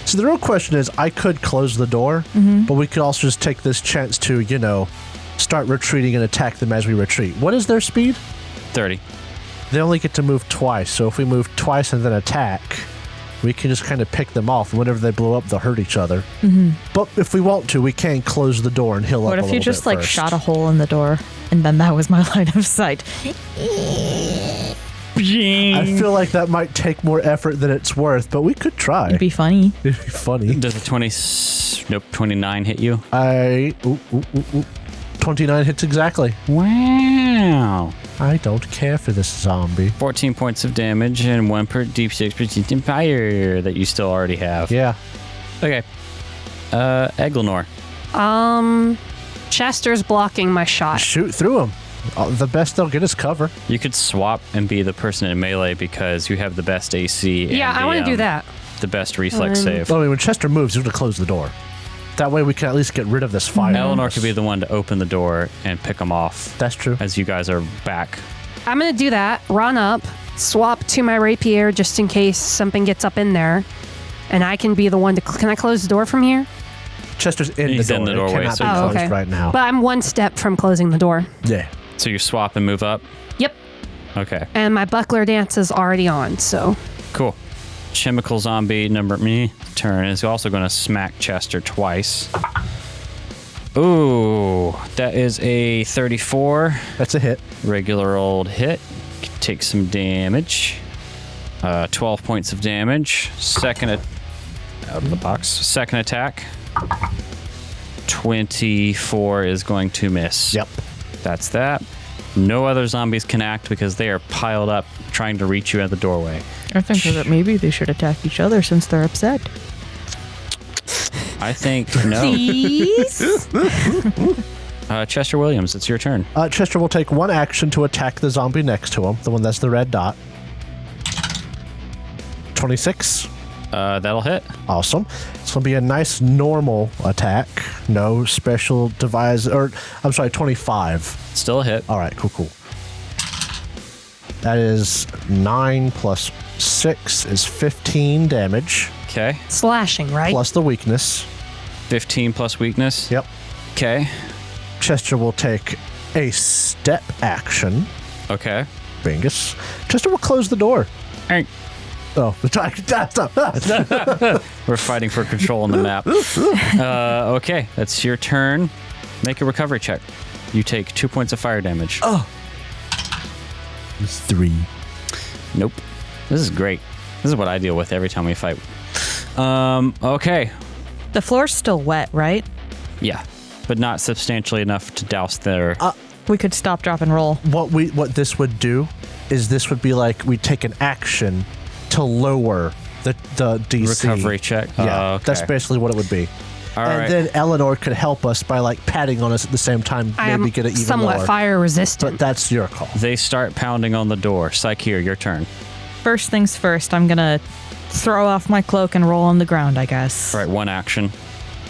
So the real question is, I could close the door, but we could also just take this chance to, start retreating and attack them as we retreat. What is their speed? 30. They only get to move twice, so if we move twice and then attack, we can just kind of pick them off. And whenever they blow up, they'll hurt each other. But if we want to, we can close the door and heal up a What little if you bit just first. shot a hole in the door and then that was my line of sight? I feel like that might take more effort than it's worth, but we could try. It'd be funny. It'd be funny. Does a 29 hit you? 29 hits exactly. Wow. I don't care for this zombie. 14 points of damage and 1 per deep 6 persistent fire that you still already have. Yeah. Okay. Eglinor. Chester's blocking my shot. Shoot through them. The best they'll get is cover. You could swap and be the person in melee because you have the best AC. Yeah, and I want to do that. The best reflex save. Well, I mean, when Chester moves, he's going to close the door. That way we can at least get rid of this fire. Eleanor could be the one to open the door and pick them off That's true. as you guys are back. I'm going to do that. Run up, swap to my rapier just in case something gets up in there. And I can be the one to... Can I close the door from here? Chester's in He's the door. in the doorway, It cannot so- be Oh, closed okay. right now. But I'm one step from closing the door. Yeah. So you swap and move up? Yep. Okay, And my buckler dance is already on, so... cool. Chemical zombie turn is also going to smack Chester twice. Ooh, that is a 34. That's a hit. Regular old hit. Take some damage. 12 points of damage. Out of the box. Second attack. 24 is going to miss. Yep. That's that. No other zombies can act because they are piled up trying to reach you at the doorway. I think that maybe they should attack each other since they're upset. I think no. Please? Chester Williams, it's your turn. Chester will take one action to attack the zombie next to him, the one that's the red dot. 26. That'll hit. Awesome. It's going to be a nice normal attack. No special device. 25. Still a hit. All right, cool. That is 9 plus 6 is 15 damage, Okay. Slashing, right? plus the weakness. 15 plus weakness. Yep. Okay. Chester will take a step action. Okay. Bingus. Chester will close the door. Alright. Oh, We're fighting for control on the map. Okay, that's your turn. Make a recovery check. You take 2 points of fire damage. Oh. 3. Nope. This is great. This is what I deal with every time we fight. Okay. The floor's still wet, right? Yeah. But not substantially enough to douse their... We could stop, drop, and roll. What this would do is this would be like we take an action to lower the DC. recovery check. Yeah, Okay. that's basically what it would be. All and right. then Eleanor could help us by patting on us at the same time, I am maybe get it even somewhat lower. fire resistant. But that's your call. They start pounding on the door. Psyche, your turn. First things first, I'm going to throw off my cloak and roll on the ground, I guess. All right, one action.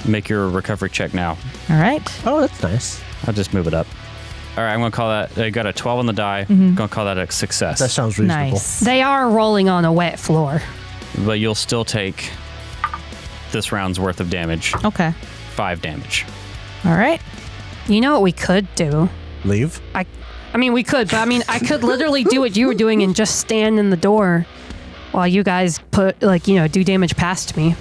Make your recovery check now. All right. Oh, that's nice. I'll just move it up. All right, I'm going to call that... I got a 12 on the die. I'm going to call that a success. That sounds reasonable. Nice. They are rolling on a wet floor. But you'll still take this round's worth of damage. Okay. 5 damage. All right. You know what we could do? Leave. I mean, we could, but I could literally do what you were doing and just stand in the door while you guys do damage past me.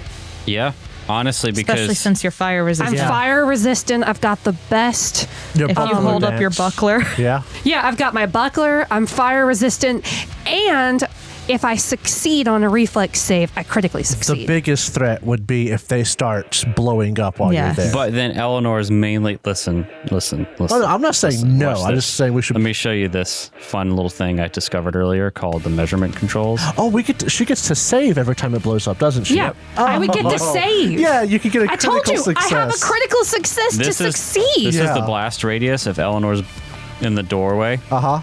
Yeah, honestly, because... Especially since you're fire I'm resistant. fire resistant. I've got the best. Your If you buckler hold up your dance. buckler. Yeah. Yeah, I've got my buckler. I'm fire resistant. And if I succeed on a reflex save, I critically The succeed. biggest threat would be if they start blowing up while Yes. you're there. But then Eleanor's mainly... Listen. Oh, no, I'm not saying Listen, no. watch I'm this. just saying we should. Let me show you this fun little thing I discovered earlier called the measurement controls. Oh, she gets to save every time it blows up, doesn't she? Yeah, I would get to save. Yeah, you could get a I critical told you, success. I have a critical success to This succeed. is Yeah. the blast radius if Eleanor's in the doorway. Uh-huh.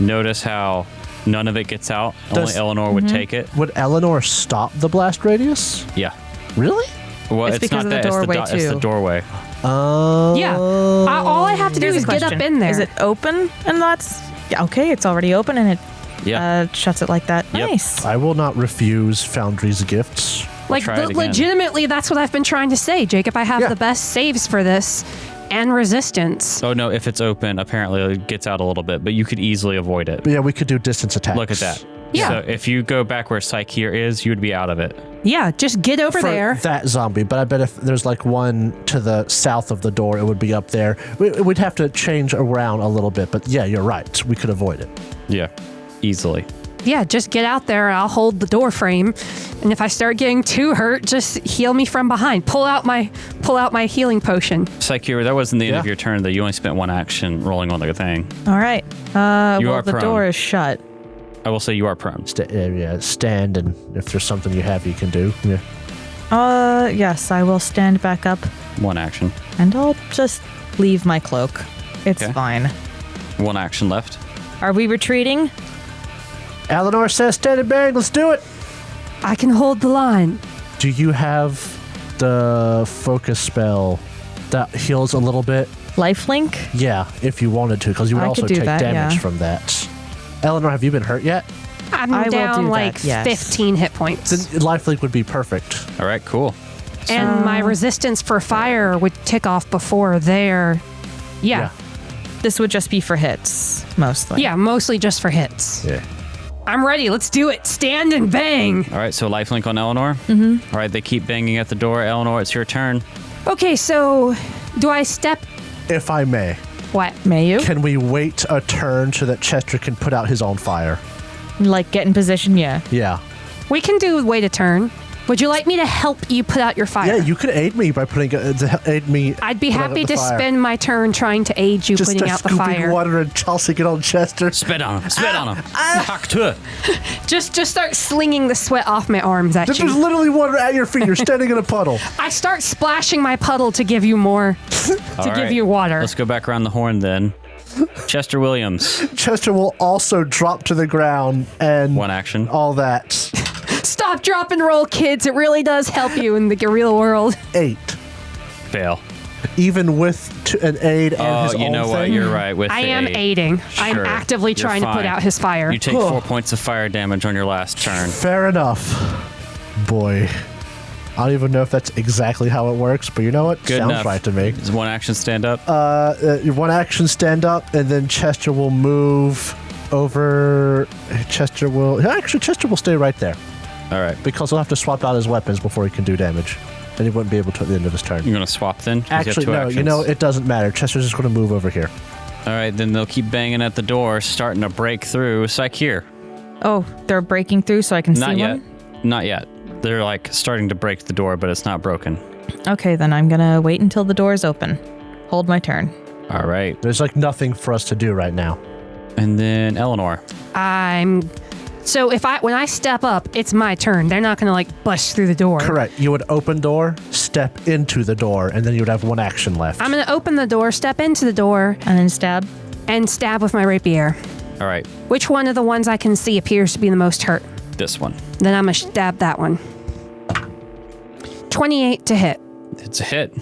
Notice how None of it gets out. Only Eleanor would take it. Would Eleanor stop the blast radius? Yeah. Really? Well, It's because not of the that. doorway, It's the too. doorway. Yeah. All I have to do Here's is a get up question. in there. Is it open? And that's yeah, okay. It's already open and it Yeah. shuts it like that. Yep. Nice. I will not refuse Foundry's gifts. Like, try it again. legitimately, that's what I've been trying to say, Jacob. I have Yeah. the best saves for this and resistance. Oh no! If it's open, apparently it gets out a little bit, but you could easily avoid it. But yeah, we could do distance attacks. Look at that. Yeah. So if you go back where Psycheer is, you would be out of it. Yeah, just get over For there. that zombie, but I bet if there's like one to the south of the door, it would be up there. We'd have to change around a little bit, but yeah, you're right. We could avoid it. Yeah. Easily. Yeah, just get out there. I'll hold the door frame, and if I start getting too hurt, just heal me from behind. Pull out my healing potion. Psycheer, that wasn't the end of Yeah. your turn, though. You only spent one action rolling on the thing. All right. You Well, are the prone. door is shut. I will say you are prone. Stand, and if there's something you have, you can do. Yeah. Yes, I will stand back up One action. and I'll just leave my cloak. It's Okay. fine. One action left. Are we retreating? Eleanor says, stand and bang, let's do it. I can hold the line. Do you have the focus spell that heals a little bit? Lifelink? Yeah, if you wanted to, because you would I also could do take that, damage yeah. from that. Eleanor, have you been hurt yet? I'm I will down do like that, yes. 15 hit points. Then lifelink would be perfect. All right, cool. And my resistance for fire would tick off before there. Yeah. This would just be for hits, mostly. Yeah, mostly just for hits. Yeah. I'm ready. Let's do it. Stand and bang. All right, so lifelink on Eleanor. Mm-hmm. All right, they keep banging at the door. Eleanor, it's your turn. Okay, so do I step? If I may, What? May you? can we wait a turn so that Chester can put out his own fire? Like, get in position, yeah. Yeah. We can do wait a turn. Would you like me to help you put out your fire? Yeah, you could aid me by putting aid me. I'd be put out happy the to fire. spend my turn trying to aid you Just putting out the scooping fire. water and tossing it on Chester. Spit on him. Spit on him. Hack to it. Just start slinging the sweat off my arms at There's you. literally water at your feet. You're standing in a puddle. I start splashing my puddle to give you more, All give right, you water. Let's go back around the horn then. Chester Williams, Chester will also drop to the ground and one action. all that. Stop, drop, and roll, kids. It really does help you in the real world. 8. Fail. Even with an aid and Oh, his you own know what? thing. You're right. With I the am aid. aiding. I am Sure, actively you're trying to put fine. out his fire. You take 4 points of fire damage on your last turn. Fair enough. Boy. I don't even know if that's exactly how it works, but you know what? Good Sounds enough. right to me. Does one action stand up? One action stand up, and then Chester will move over. Chester will stay right there All right. because he'll have to swap out his weapons before he can do damage. And he wouldn't be able to at the end of his turn. You're going to swap then? 'Cause you have Actually, two no, actions. you know, it doesn't matter. Chester's just going to move over here. All right, then they'll keep banging at the door, starting to break through. Psycheer. Oh, they're breaking through so I can Not see yet. one? Not yet. They're like starting to break the door, but it's not broken. Okay, then I'm gonna wait until the door's open. Hold my turn. All right. There's like nothing for us to do right now. And then Eleanor. So when I step up, it's my turn. They're not gonna like bust through the door. Correct. You would open door, step into the door, and then you would have one action left. I'm gonna open the door, step into the door, And then stab. and stab with my rapier. All right. Which one of the ones I can see appears to be the most hurt? This one. Then I'm gonna stab that one. 28 to hit. It's a hit.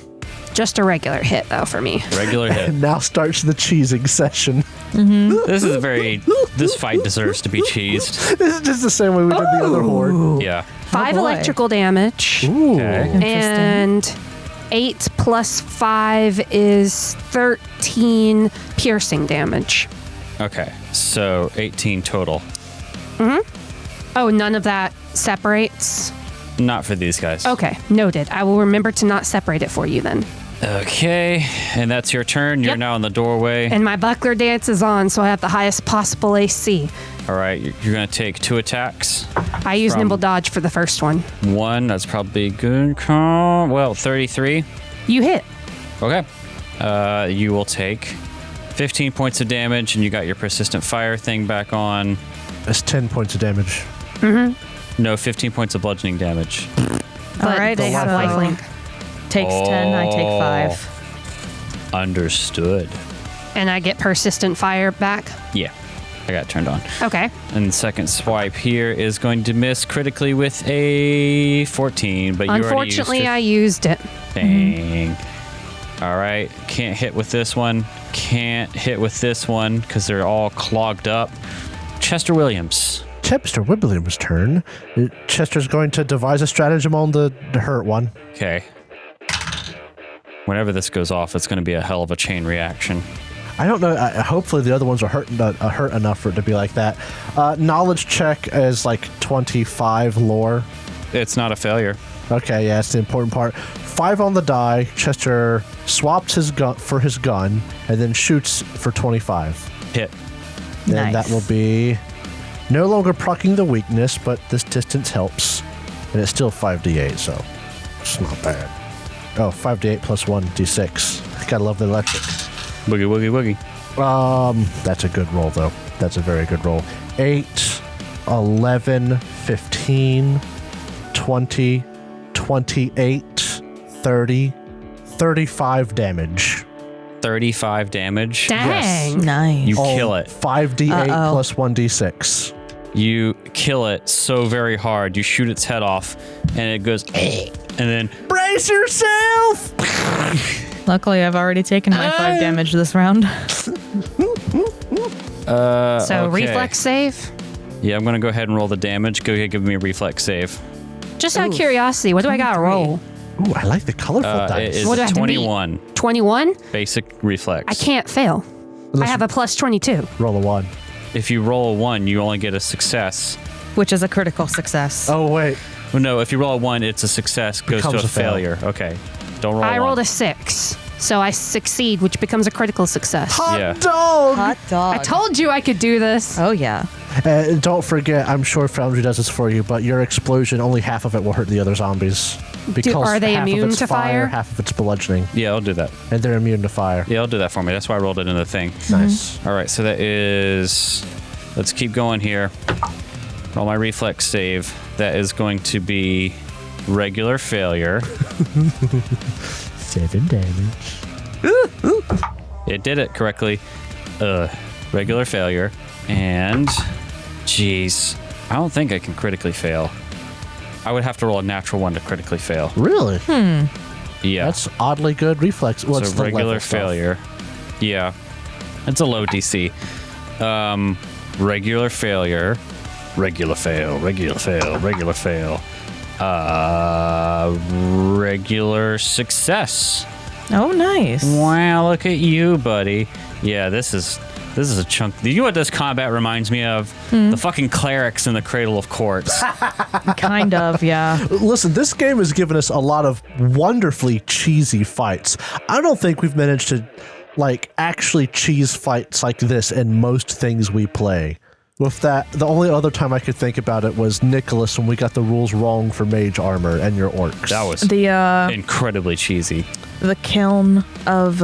Just a regular hit though for me. Regular hit. And now starts the cheesing session. This is this fight deserves to be cheesed. This is just the same way we did the other horde. Yeah. 5 boy. electrical damage. Ooh. Okay. And 8 plus 5 is 13 piercing damage. Okay. So 18 total. Oh, none of that separates? Not for these guys. Okay, noted. I will remember to not separate it for you then. Okay. And that's your turn. You're Yep. now in the doorway. And my buckler dance is on, so I have the highest possible AC. All right. You're going to take 2 attacks. I use From- nimble dodge for the first one. 1. That's probably a good call. Well, 33. You hit. Okay. You will take 15 points of damage, and you got your persistent fire thing back on. That's 10 points of damage. No, 15 points of bludgeoning damage. But All right, they have so lifelink. takes 10, I take Oh. 5. Understood. And I get persistent fire back. Yeah. I got it turned on. Okay. And the second swipe here is going to miss critically with a 14, but you Unfortunately, I already used it. Dang. All right. Can't hit with this one. Can't hit with this one because they're all clogged up. Chester Williams. Chester Williams' turn. Chester's going to devise a stratagem on the hurt one. Okay. Whenever this goes off, it's going to be a hell of a chain reaction. I don't know. Hopefully the other ones are hurt enough for it to be like that. Knowledge check is like 25 lore. It's not a failure. Okay, yeah, it's the important part. 5 on the die. Chester swaps his gun for his gun and then shoots for 25. Hit. Then Nice. that will be no longer proccing the weakness, but this distance helps. And it's still 5d8, so it's not bad. Oh, 5d8 plus 1d6. Gotta love the electric. Boogie, woogie, woogie. That's a good roll, though. That's a very good roll. 8, 11, 15, 20, 28, 30, 35 damage. 35 damage. Dang. Nice. You kill it. 5d8 Uh-oh. plus 1d6. You kill it so very hard. You shoot its head off, and it goes, and then Brace yourself! Luckily, I've already taken my 5 damage this round. So okay. reflex save. Yeah, I'm gonna go ahead and roll the damage. Go ahead, give me a reflex save. Just out of curiosity, what do I got to roll? Ooh, I like the colorful It dice. is What do I have to beat? 21 21? basic reflex. I can't fail. I have a plus 22. Roll a 1. If you roll a 1, you only get a success. Which is a critical success. Oh, wait. Well, no, if you roll a 1, it's a success, goes Becomes to a a fail. failure. Okay, don't roll. I a 1. rolled a 6. So I succeed, which becomes a critical success. Yeah. Dog! Hot dog. I told you I could do this. Oh, yeah. Don't forget, I'm sure Foundry does this for you, but your explosion, only half of it will hurt the other zombies. Because are they half immune of it's to fire? Half of it's bludgeoning, Yeah, I'll do that. and they're immune to fire. Yeah, I'll do that for me. That's why I rolled it in the thing. Nice. All right, so that is. Let's keep going here. Roll my reflex save. That is going to be regular failure. 7 damage. It did it correctly. Regular failure. And. Jeez. I don't think I can critically fail. I would have to roll a natural 1 to critically fail. Really? Yeah. That's oddly good reflex. Well, it's so the regular level stuff. failure. Yeah. It's a low DC. Regular failure. Regular fail. Regular fail. Regular fail. Regular success. Oh, nice. Wow, look at you, buddy. Yeah, this is a chunk. You know what this combat reminds me of? The fucking clerics in the Cradle of Courts. Kind of, yeah. Listen, this game has given us a lot of wonderfully cheesy fights. I don't think we've managed to, actually cheese fights like this in most things we play. With that, the only other time I could think about it was Nicholas when we got the rules wrong for mage armor and your orcs. That was The incredibly cheesy. the kiln of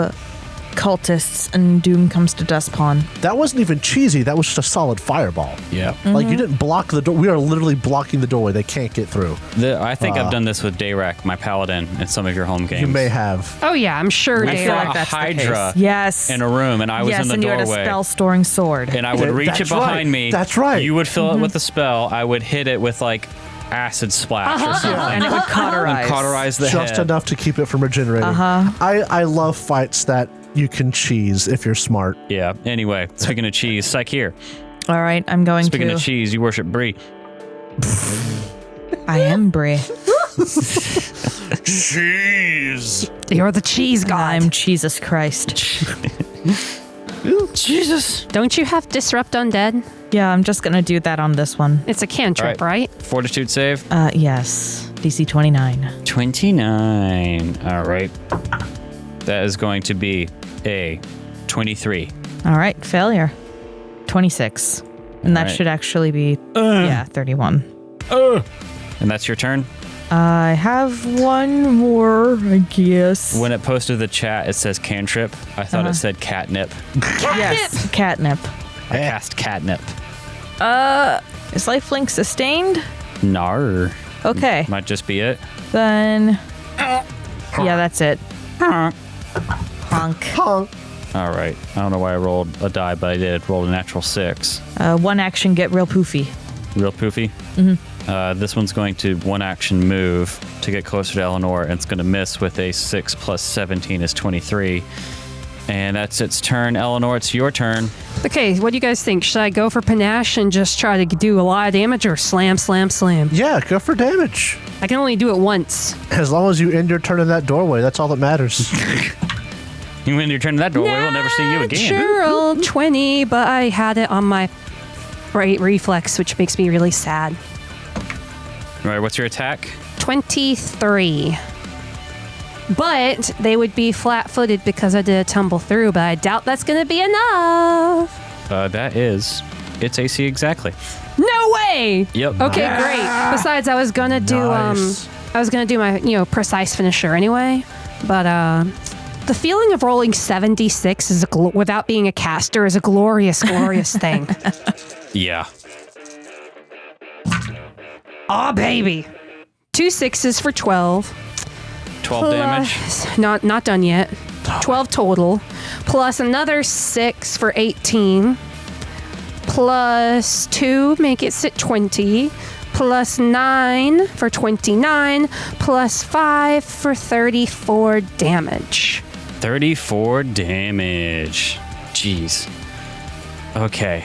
cultists and Doom Comes to Dustpawn. That wasn't even cheesy. That was just a solid fireball. Yeah. Like, you didn't block the door. We are literally blocking the doorway. They can't get through. I think I've done this with Dayrak, my paladin, in some of your home games. You may have. Oh, yeah, I'm sure We they fought are. a that's the Hydra case. Yes. in a room, and I was yes, in the and you had a doorway. spell-storing sword. And I would reach it That's behind right. me. That's right. You would fill it with a spell. I would hit it with acid splash or something. and it would cauterize. And cauterize the Just head. enough to keep it from regenerating. I love fights that you can cheese if you're smart. Yeah. Anyway, speaking of cheese, Psych here. All right, I'm going Speaking to. of cheese, you worship Brie. I am Brie. Cheese. You're the cheese god. I'm Jesus Christ. Jesus. Don't you have Disrupt Undead? Yeah, I'm just gonna do that on this one. It's a cantrip, All right? Fortitude save. Yes. DC 29. 29. All right. That is going to be a 23. All right, failure. 26. And that right. should actually be 31. And that's your turn? I have one more, I guess. When it posted the chat, it says cantrip. I thought it said catnip. Yes, catnip. I cast catnip. Is lifelink sustained? Nar. Okay, Might just be it. then. Yeah, that's it. Honk. Honk. All right. I don't know why I rolled a die, but I did. Rolled a natural 6. One action, get real poofy. Real poofy? Mm-hmm. This one's going to one action move to get closer to Eleanor, and it's going to miss with a 6 plus 17 is 23. And that's its turn. Eleanor, it's your turn. Okay, what do you guys think? Should I go for panache and just try to do a lot of damage, or slam, slam, slam? Yeah, go for damage. I can only do it once. As long as you end your turn in that doorway, that's all that matters. You end your turn in that doorway, we'll never see you again. Natural 20, but I had it on my right reflex, which makes me really sad. All right, what's your attack? 23. But they would be flat-footed because I did a tumble through, but I doubt that's going to be enough. That is its AC exactly. No way! Yep. Okay, great. Besides, I was going to do my, precise finisher anyway, but the feeling of rolling 76 is without being a caster is a glorious, glorious thing. Yeah. Oh, baby. 2 6s for 12. 12 damage. Not done yet. 12 total. Plus another 6 for 18. Plus 2, make it 20. Plus 9 for 29. Plus 5 for 34 damage. 34 damage. Jeez. Okay.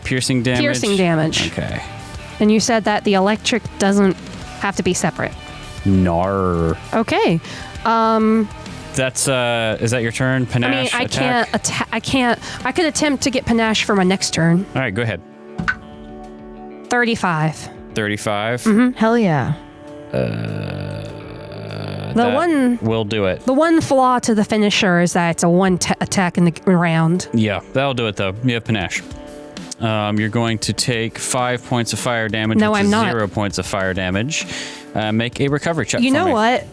Piercing damage. Piercing damage. Okay. And you said that the electric doesn't have to be separate. Nar. Okay. That's is that your turn? Panache. I attack? can't. I could attempt to get panache for my next turn. All right, go ahead. 35. 35. Hell yeah. We'll do it. The one flaw to the finisher is that it's a one attack in the round. Yeah, that'll do it though. You have panache. You're going to take 5 points of fire damage. No, I'm not. 0 points of fire damage. Make a recovery check. You know what?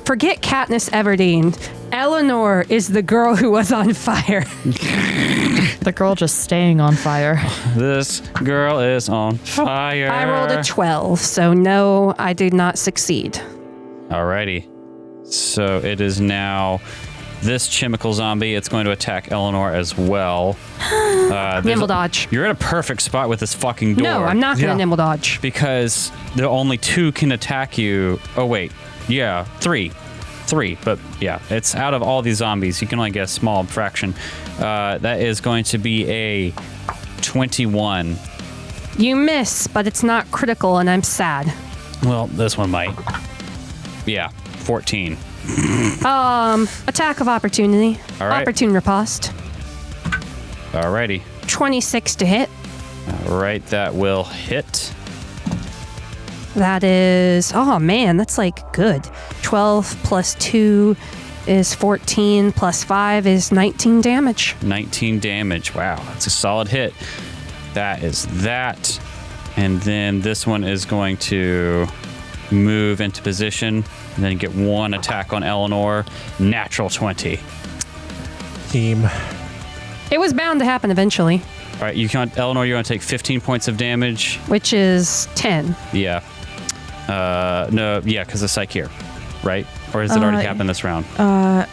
Forget Katniss Everdeen. Eleanor is the girl who was on fire. The girl just staying on fire. This girl is on fire. I rolled a 12, so no, I did not succeed. Alrighty. So it is now this chemical zombie. It's going to attack Eleanor as well. Nimble dodge. You're in a perfect spot with this fucking door. No, I'm not going to nimble dodge. Because the only 2 can attack you. Oh, wait. Yeah, 3. 3. But yeah, it's out of all these zombies. You can only get a small fraction. That is going to be a 21. You miss, but it's not critical, and I'm sad. Well, this one might. Yeah, 14. Attack of opportunity. All right. Opportune riposte. Alrighty. 26 to hit. All right, that will hit. That is, oh man, that's like good. 12 plus 2 is 14, plus 5 is 19 damage. 19 damage. Wow, that's a solid hit. That is that. And then this one is going to move into position and then get 1 attack on Eleanor. Natural 20. Team. It was bound to happen eventually. All right, Eleanor, you're going to take 15 points of damage. Which is 10. Yeah. No, yeah, because of Psych here, right? Or has it already happened this round? I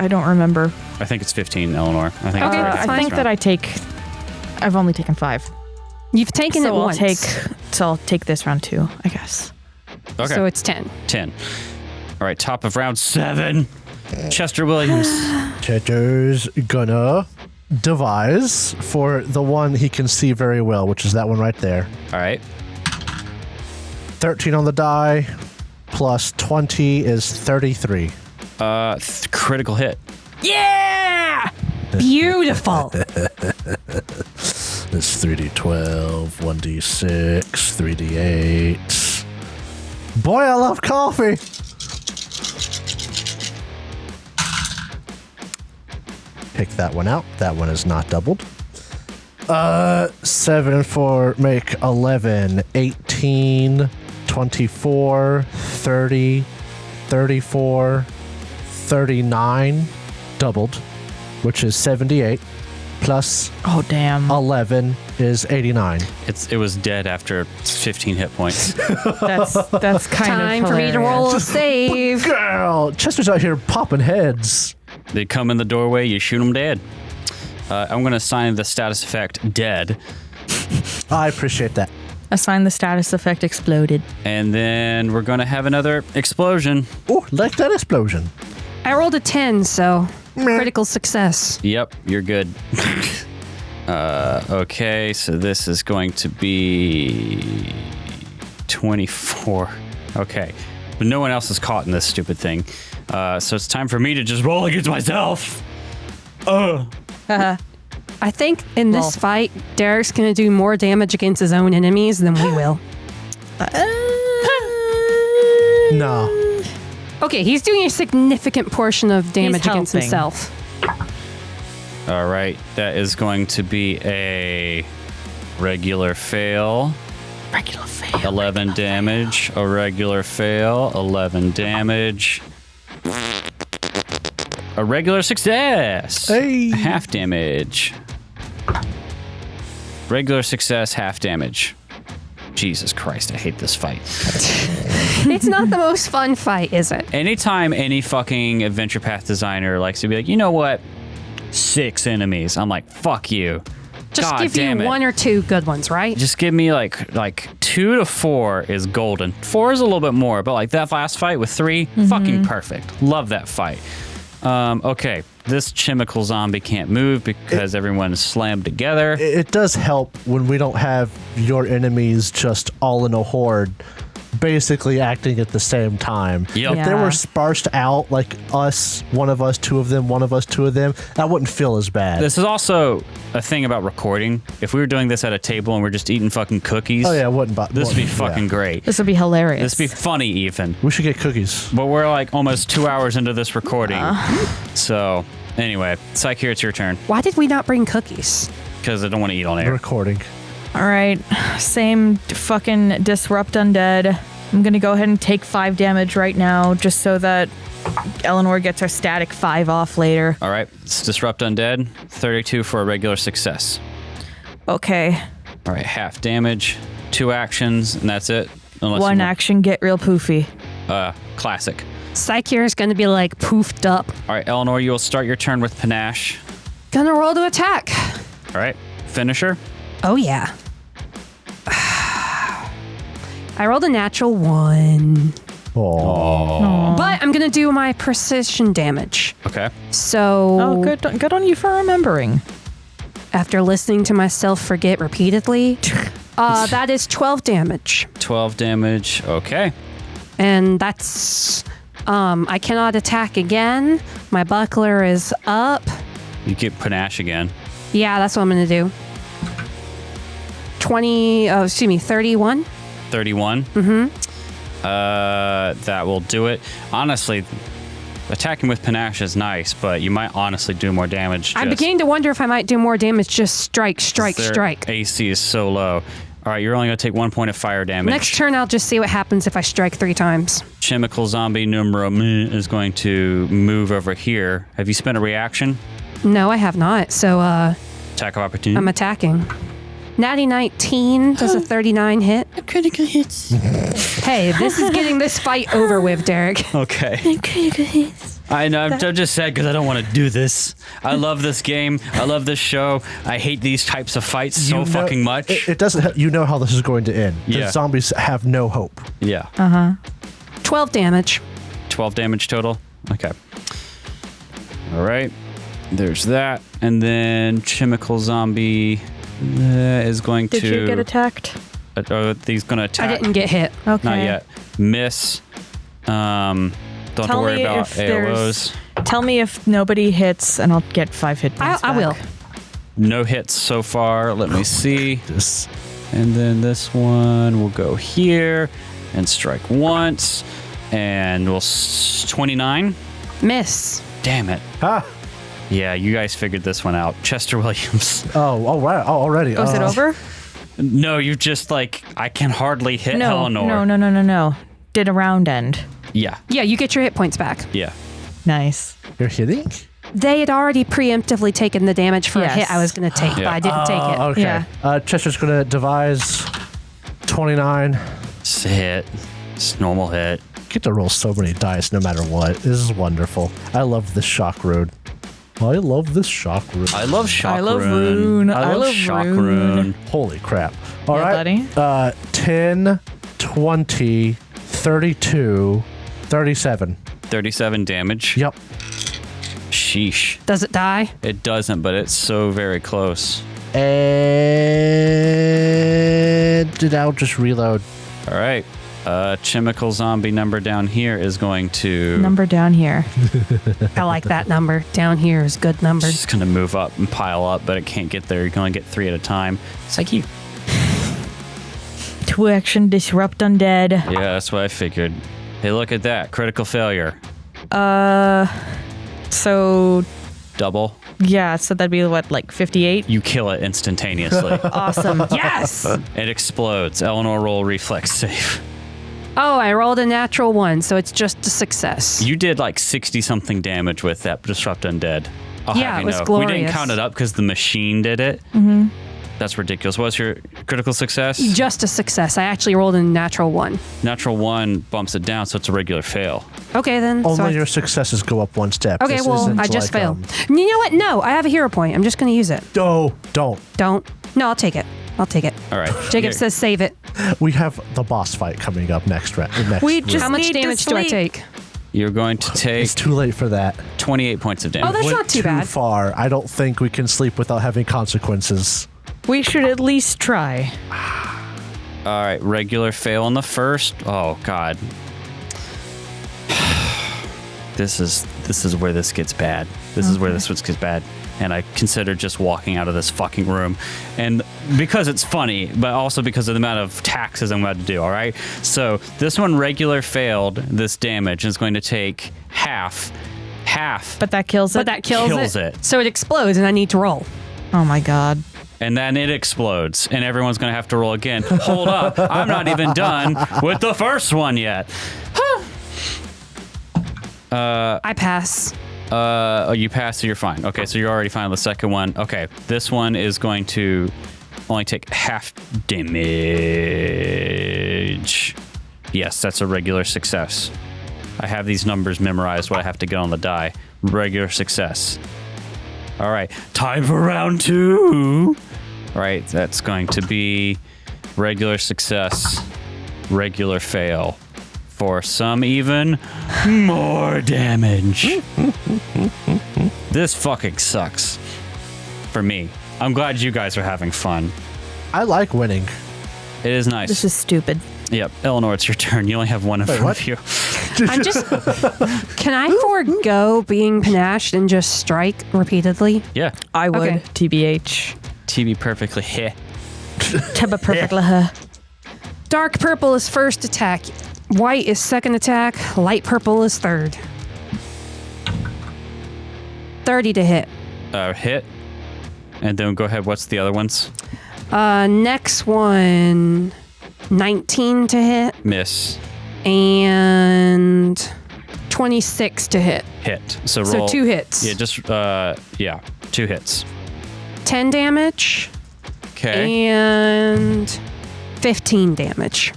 don't remember. I think it's 15, Eleanor. I think, Okay, it's already that's happened I this think that round. I've only taken 5. You've taken it once. So I'll take this round too, I guess. Okay. So it's 10. 10. All right, top of round 7. Chester Williams. Chester's gonna devise for the one he can see very well, which is that one right there. All right. 13 on the die, plus 20 is 33. Critical hit. Yeah! Beautiful. It's 3d12, 1d6, 3d8. Boy, I love coffee! Pick that one out. That one is not doubled. 7 and 4 make 11, 18, 24, 30, 34, 39, doubled, which is 78, plus Oh, damn. 11 is 89. It was dead after 15 hit points. That's kind Time of for me to roll a save. Girl, Chester's out here popping heads. They come in the doorway, you shoot them dead. I'm going to assign the status effect dead. I appreciate that. Assign the status effect exploded. And then we're going to have another explosion. Oh, like that explosion. I rolled a 10, so critical success. Yep, you're good. Okay, so this is going to be 24. Okay, but no one else is caught in this stupid thing. So it's time for me to just roll against myself. I think in this fight, Derek's going to do more damage against his own enemies than we will. No. Okay, he's doing a significant portion of damage against helping. himself. All right, that is going to be a regular fail. Regular fail. 11 damage. A regular fail. 11 damage. A regular success. Hey. Half damage. Regular success, half damage. Jesus Christ, I hate this fight. It's not the most fun fight, is it? Anytime any fucking adventure path designer likes to be like, you know what? 6 enemies. I'm like, fuck you. Just God give you damn it. 1 or 2 good ones, right? Just give me like 2 to 4 is golden. 4 is a little bit more, but like that last fight with 3, fucking perfect. Love that fight. Okay, this chemical zombie can't move because everyone is slammed together. It does help when we don't have your enemies just all in a horde, basically acting at the same time. Yep. If they were sparsed out, like us, one of us, 2 of them, one of us, 2 of them, that wouldn't feel as bad. This is also a thing about recording. If we were doing this at a table and we're just eating fucking cookies, Oh yeah, it wouldn't. this would be fucking great. This would be hilarious. This would be funny even. We should get cookies. But we're like almost 2 hours into this recording. So anyway, Psyche, here it's your turn Why did we not bring cookies? because I don't want to eat on The air. recording. All right, same fucking disrupt undead. I'm gonna go ahead and take 5 damage right now, just so that Eleanor gets her static 5 off later. All right, it's Disrupt Undead, 32 for a regular success. Okay, All right, half damage, 2 actions, and that's it. Unless one you action, get real poofy. want- classic. Psyche is going to be like poofed up. All right, Eleanor, you will start your turn with Panache. Gonna roll to attack. All right, finisher. Oh, yeah. I rolled a natural 1. Oh. But I'm going to do my precision damage. Okay. So, Oh, good on you for remembering. after listening to myself forget repeatedly, that is 12 damage. 12 damage. Okay. And that's, I cannot attack again. My buckler is up. You get Panache again. Yeah, that's what I'm going to do. 31. 31. That will do it. Honestly, attacking with Panache is nice, but you might honestly do more damage. I'm beginning to wonder if I might do more damage. Just strike. Their AC is so low. All right, you're only going to take 1 point of fire damage. Next turn, I'll just see what happens if I strike 3 times. Chemical zombie numero meh is going to move over here. Have you spent a reaction? No, I have not. So Attack of opportunity? I'm attacking. Natty 19 does a 39 hit. Critical hits. Hey, this is getting this fight over with, Derek. Okay. Critical hits. I know, I'm just sad because I don't want to do this. I love this game. I love this show. I hate these types of fights so fucking much. It doesn't. You know how this is going to end. Yeah. The zombies have no hope. Yeah. 12 damage. 12 damage total? Okay. All right. There's that. And then Chemical Zombie is going Did to... you get attacked? He's going to attack. I didn't get hit. Okay. Not yet. Miss. Don't have to Tell worry me about if there's- AOs. Tell me if nobody hits, and I'll get 5 hit points I will. back. No hits so far. Let me see. This. And then this one will go here and strike once. And we'll... 29. Miss. Damn it. Ah. Yeah, you guys figured this one out. Chester Williams. Oh, right. Oh, already. Oh, is it over? No, you just like, I can hardly hit Eleanor. No. Did a round end. Yeah, Yeah, you get your hit points back. yeah. Nice. You're hitting? They had already preemptively taken the damage for Yes. a hit I was going to take, but I didn't take it. Okay. Yeah. Chester's going to devise 29. It's a hit. It's a normal hit. Get to roll so many dice no matter what. This is wonderful. I love this shock road. I love this shock rune. I love shock I love rune. rune. I love shock rune. rune. Holy crap. All Yeah, right. buddy. 10, 20, 32, 37. 37 damage. Yep. Sheesh. Does it die? It doesn't, but it's so very close. And I'll just reload. All right. Chemical zombie number down here is going to... Number down here. I like that number. Down here is good number. It's just going to move up and pile up, but it can't get there. You can only get 3 at a time. It's like you. 2-action disrupt undead. Yeah, that's what I figured. Hey, look at that. Critical failure. So Double. yeah, so that'd be what, like 58? You kill it instantaneously. Awesome. Yes! It explodes. Eleanor, roll reflex save. Oh, I rolled a natural 1, so it's just a success. You did like 60-something damage with that Disrupt Undead. I'll Yeah, have you it was know. We glorious. didn't count it up because the machine did it. Mm-hmm. That's ridiculous. What's your critical success? Just a success. I actually rolled a natural 1. Natural 1 bumps it down, so it's a regular fail. Okay, then. so Only I- your successes go up one step. Okay, This well, isn't I just like, failed. You know what? No, I have a hero point. I'm just going to use it. No, don't. Don't. No, I'll take it. I'll take it. All right. Jacob Here. says save it. We have the boss fight coming up next round. We just How much need to damage do I sleep. take? You're going to take It's too late for that. 28 points of damage. Oh, that's Went not too bad. far. I don't think we can sleep without having consequences. We should at least try. All right, regular fail on the first. Oh God, this is where this gets bad. This is where this gets bad. And I considered just walking out of this fucking room, and because it's funny, but also because of the amount of taxes I'm about to do. All right, so this one regular failed this damage and is going to take half. But that kills it. But that kills Kills it. it. So it explodes, and I need to roll. Oh my god. And then it explodes, and everyone's going to have to roll again. Hold up, I'm not even done with the first one yet. I pass. Oh, you passed, so you're fine. Okay, so you're already fine on the second one. Okay, this one is going to only take half damage. Yes, that's a regular success. I have these numbers memorized, what I have to get on the die. Regular success. All right, time for round 2. All right, that's going to be regular success, regular fail, for some even more damage. This fucking sucks for me. I'm glad you guys are having fun. I like winning. It is nice. This is stupid. Yep, Eleanor, it's your turn. You only have one in front what? of you. I'm just. Can I forego being panached and just strike repeatedly? Yeah, I would. Okay. TBH. TB perfectly hit. Teba perfectly her. Dark purple is first attack. White is second attack. Light purple is third. 30 to hit. Hit. And then go ahead. What's the other ones? Next one, 19 to hit. Miss. And 26 to hit. Hit. So So roll. 2 hits. Yeah, just 2 hits. 10 damage Okay. and 15 damage.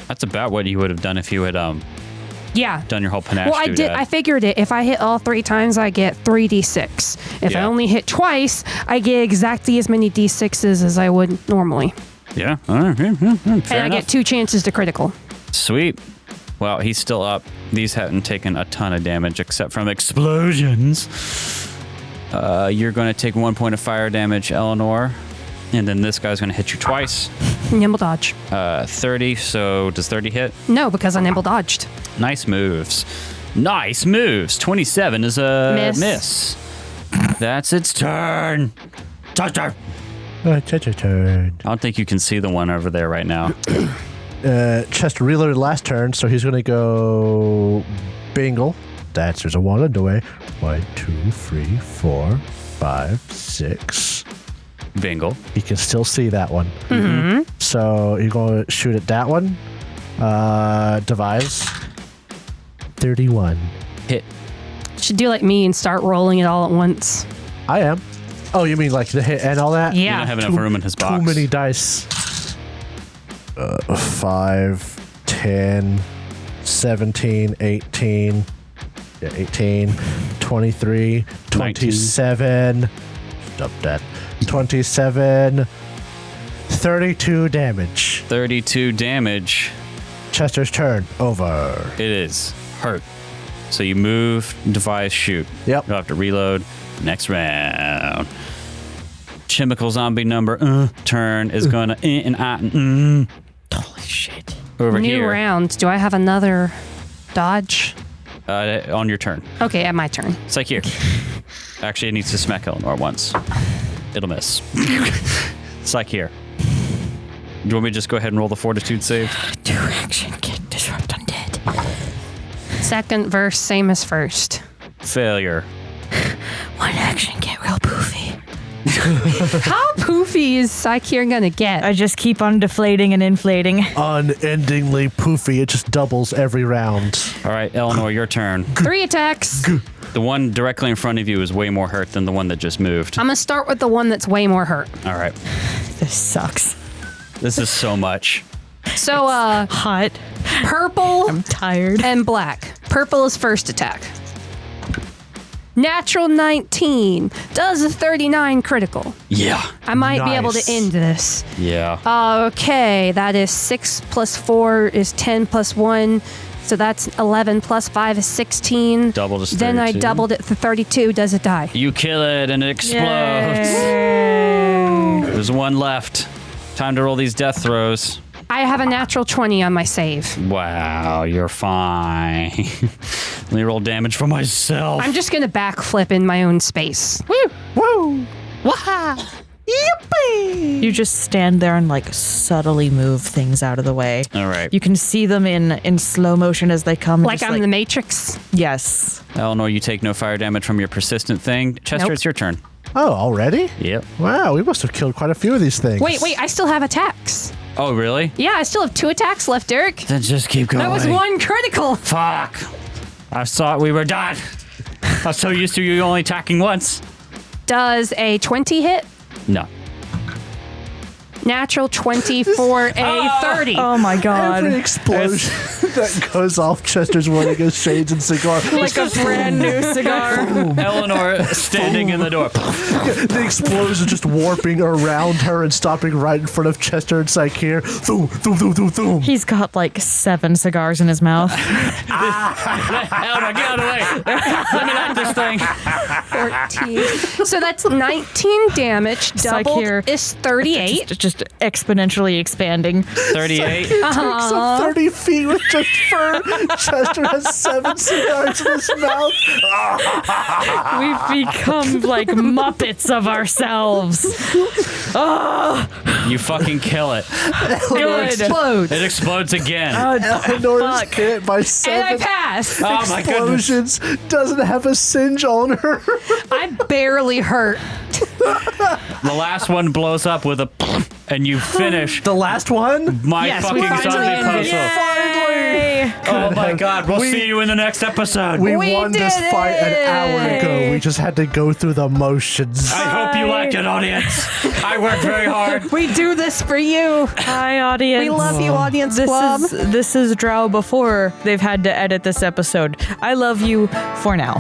That's about what you would have done if you had Yeah. done your whole panache. Well, I did. I figured it. If I hit all 3 times, I get 3d6. If I Yeah. only hit twice, I get exactly as many d6s as I would normally. Yeah. All right. Fair And I enough. get 2 chances to critical. Sweet. Well, he's still up. These haven't taken a ton of damage except from explosions. You're going to take 1 point of fire damage, Eleanor. And then this guy's going to hit you twice. Nimble dodge. 30. So does 30 hit? No, because I nimble dodged. Nice moves. Nice moves. 27 is a Miss. That's its turn. Turn. Turn. I don't think you can see the one over there right now. Chester reloaded last turn, so he's going to go bingle. There's a 1 underway. 1, 2, 3, 4, 5, 6. Bingle. You can still see that one. So you're going to shoot at that one. Devise. 31. Hit. Should do like me and start rolling it all at once. I am. Oh, you mean like the hit and all that? You don't have enough room in his box. Too many dice. 5, 10, 17, 18. Yeah, 18, 23, 27. Stop that. 27, 32 damage. 32 damage. Chester's turn. Over. It is hurt. So you move, devise, shoot. Yep. You'll have to reload. Next round. Chemical zombie number turn is gonna Holy shit. Over New here. round. Do I have another dodge? On your turn. Okay, at my turn. It's like here. Actually, it needs to smack Eleanor once. It'll miss. It's like here. Do you want me to just go ahead and roll the fortitude save? 2 action, get disrupt undead. Second verse, same as first. Failure. 1 action, get real poofy. How poofy is Psyche gonna get? I just keep on deflating and inflating. Unendingly poofy. It just doubles every round. All right, Eleanor, your turn. 3 attacks. The one directly in front of you is way more hurt than the one that just moved. I'm gonna start with the one that's way more hurt. All right. This sucks. This is so much. So, Hot. purple I'm tired. and black. Purple is first attack. Natural 19. Does a 39 critical. Yeah. I might be able to Nice. end this. Yeah. Okay, that is 6 plus 4 is 10 plus 1. So that's 11 plus 5 is 16. Doubled is Then I 32. doubled it to 32. Does it die? You kill it and it explodes. There's one left. Time to roll these death throws. I have a natural 20 on my save. Wow, you're fine. Let me roll damage for myself. I'm just going to backflip in my own space. Woo! Woo! Waha! You just stand there and like subtly move things out of the way. All right. You can see them in slow motion as they come. Like just I'm the Matrix. Yes. Eleanor, you take no fire damage from your persistent thing. Chester, Nope. it's your turn. Oh, already? Yep. Wow, we must have killed quite a few of these things. Wait, I still have attacks. Oh, really? Yeah, I still have 2 attacks left, Derek. Then just keep going. That was 1 critical. Fuck. I thought we were done. I was so used to you only attacking once. Does a 20 hit? No. Natural 20 for a 30. Oh my god. Every explosion that goes off Chester's wearing a shades and cigar. Like a brand new cigar. Eleanor standing in the door. The explosion just warping around her and stopping right in front of Chester and Psyche. Thoom, thoom, thoom, thoom, thoom. He's got like 7 cigars in his mouth. Eleanor, get out of the way. Let me light this thing. 14. So that's 19 damage. Doubled here. is 38. Just exponentially expanding. 38. Takes up 30 feet with just fur. Chester has 7 cigars in his mouth. We've become like Muppets of ourselves. You fucking kill it. Good. Explodes. It explodes again. Eleanor's fuck. hit by And I 7 pass. Oh my goodness. explosions. Doesn't have a singe on her. I barely hurt. The last one blows up with a and you finish The last one? my Yes, we fucking finally zombie ended it. puzzle. Yay. Oh my god, we'll see you in the next episode. We We won this did fight an hour it! ago. We just had to go through the motions. I hope you liked it, audience. I worked very hard. We do this for you. Hi, audience. We love you, Audience This Club. this is Drow before they've had to edit this episode. I love you for now.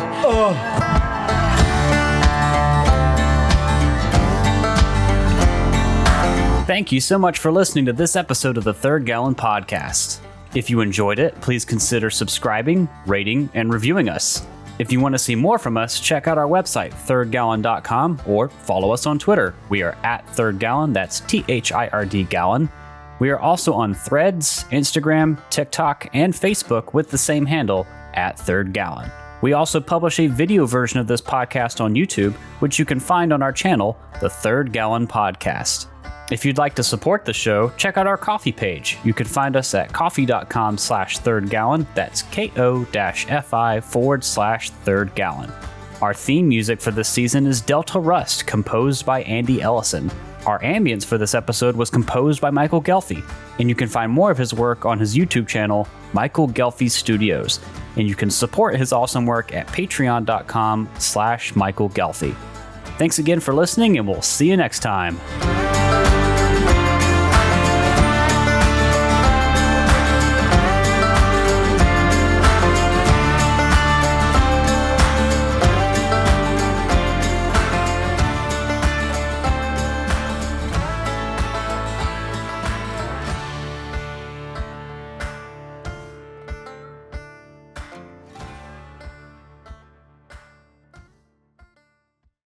Thank you so much for listening to this episode of the Third Gallon Podcast. If you enjoyed it, please consider subscribing, rating, and reviewing us. If you want to see more from us, check out our website, thirdgallon.com, or follow us on Twitter. We are at Third Gallon, that's THIRD Gallon. We are also on Threads, Instagram, TikTok, and Facebook with the same handle, at Third Gallon. We also publish a video version of this podcast on YouTube, which you can find on our channel, The Third Gallon Podcast. If you'd like to support the show, check out our coffee page. You can find us at coffee.com/thirdgallon. That's KO-FI/3rd gallon. Our theme music for this season is Delta Rust, composed by Andy Ellison. Our ambience for this episode was composed by Michael Ghelfi, and you can find more of his work on his YouTube channel, Michael Ghelfi Studios. And you can support his awesome work at patreon.com/Michael Ghelfi. Thanks again for listening, and we'll see you next time.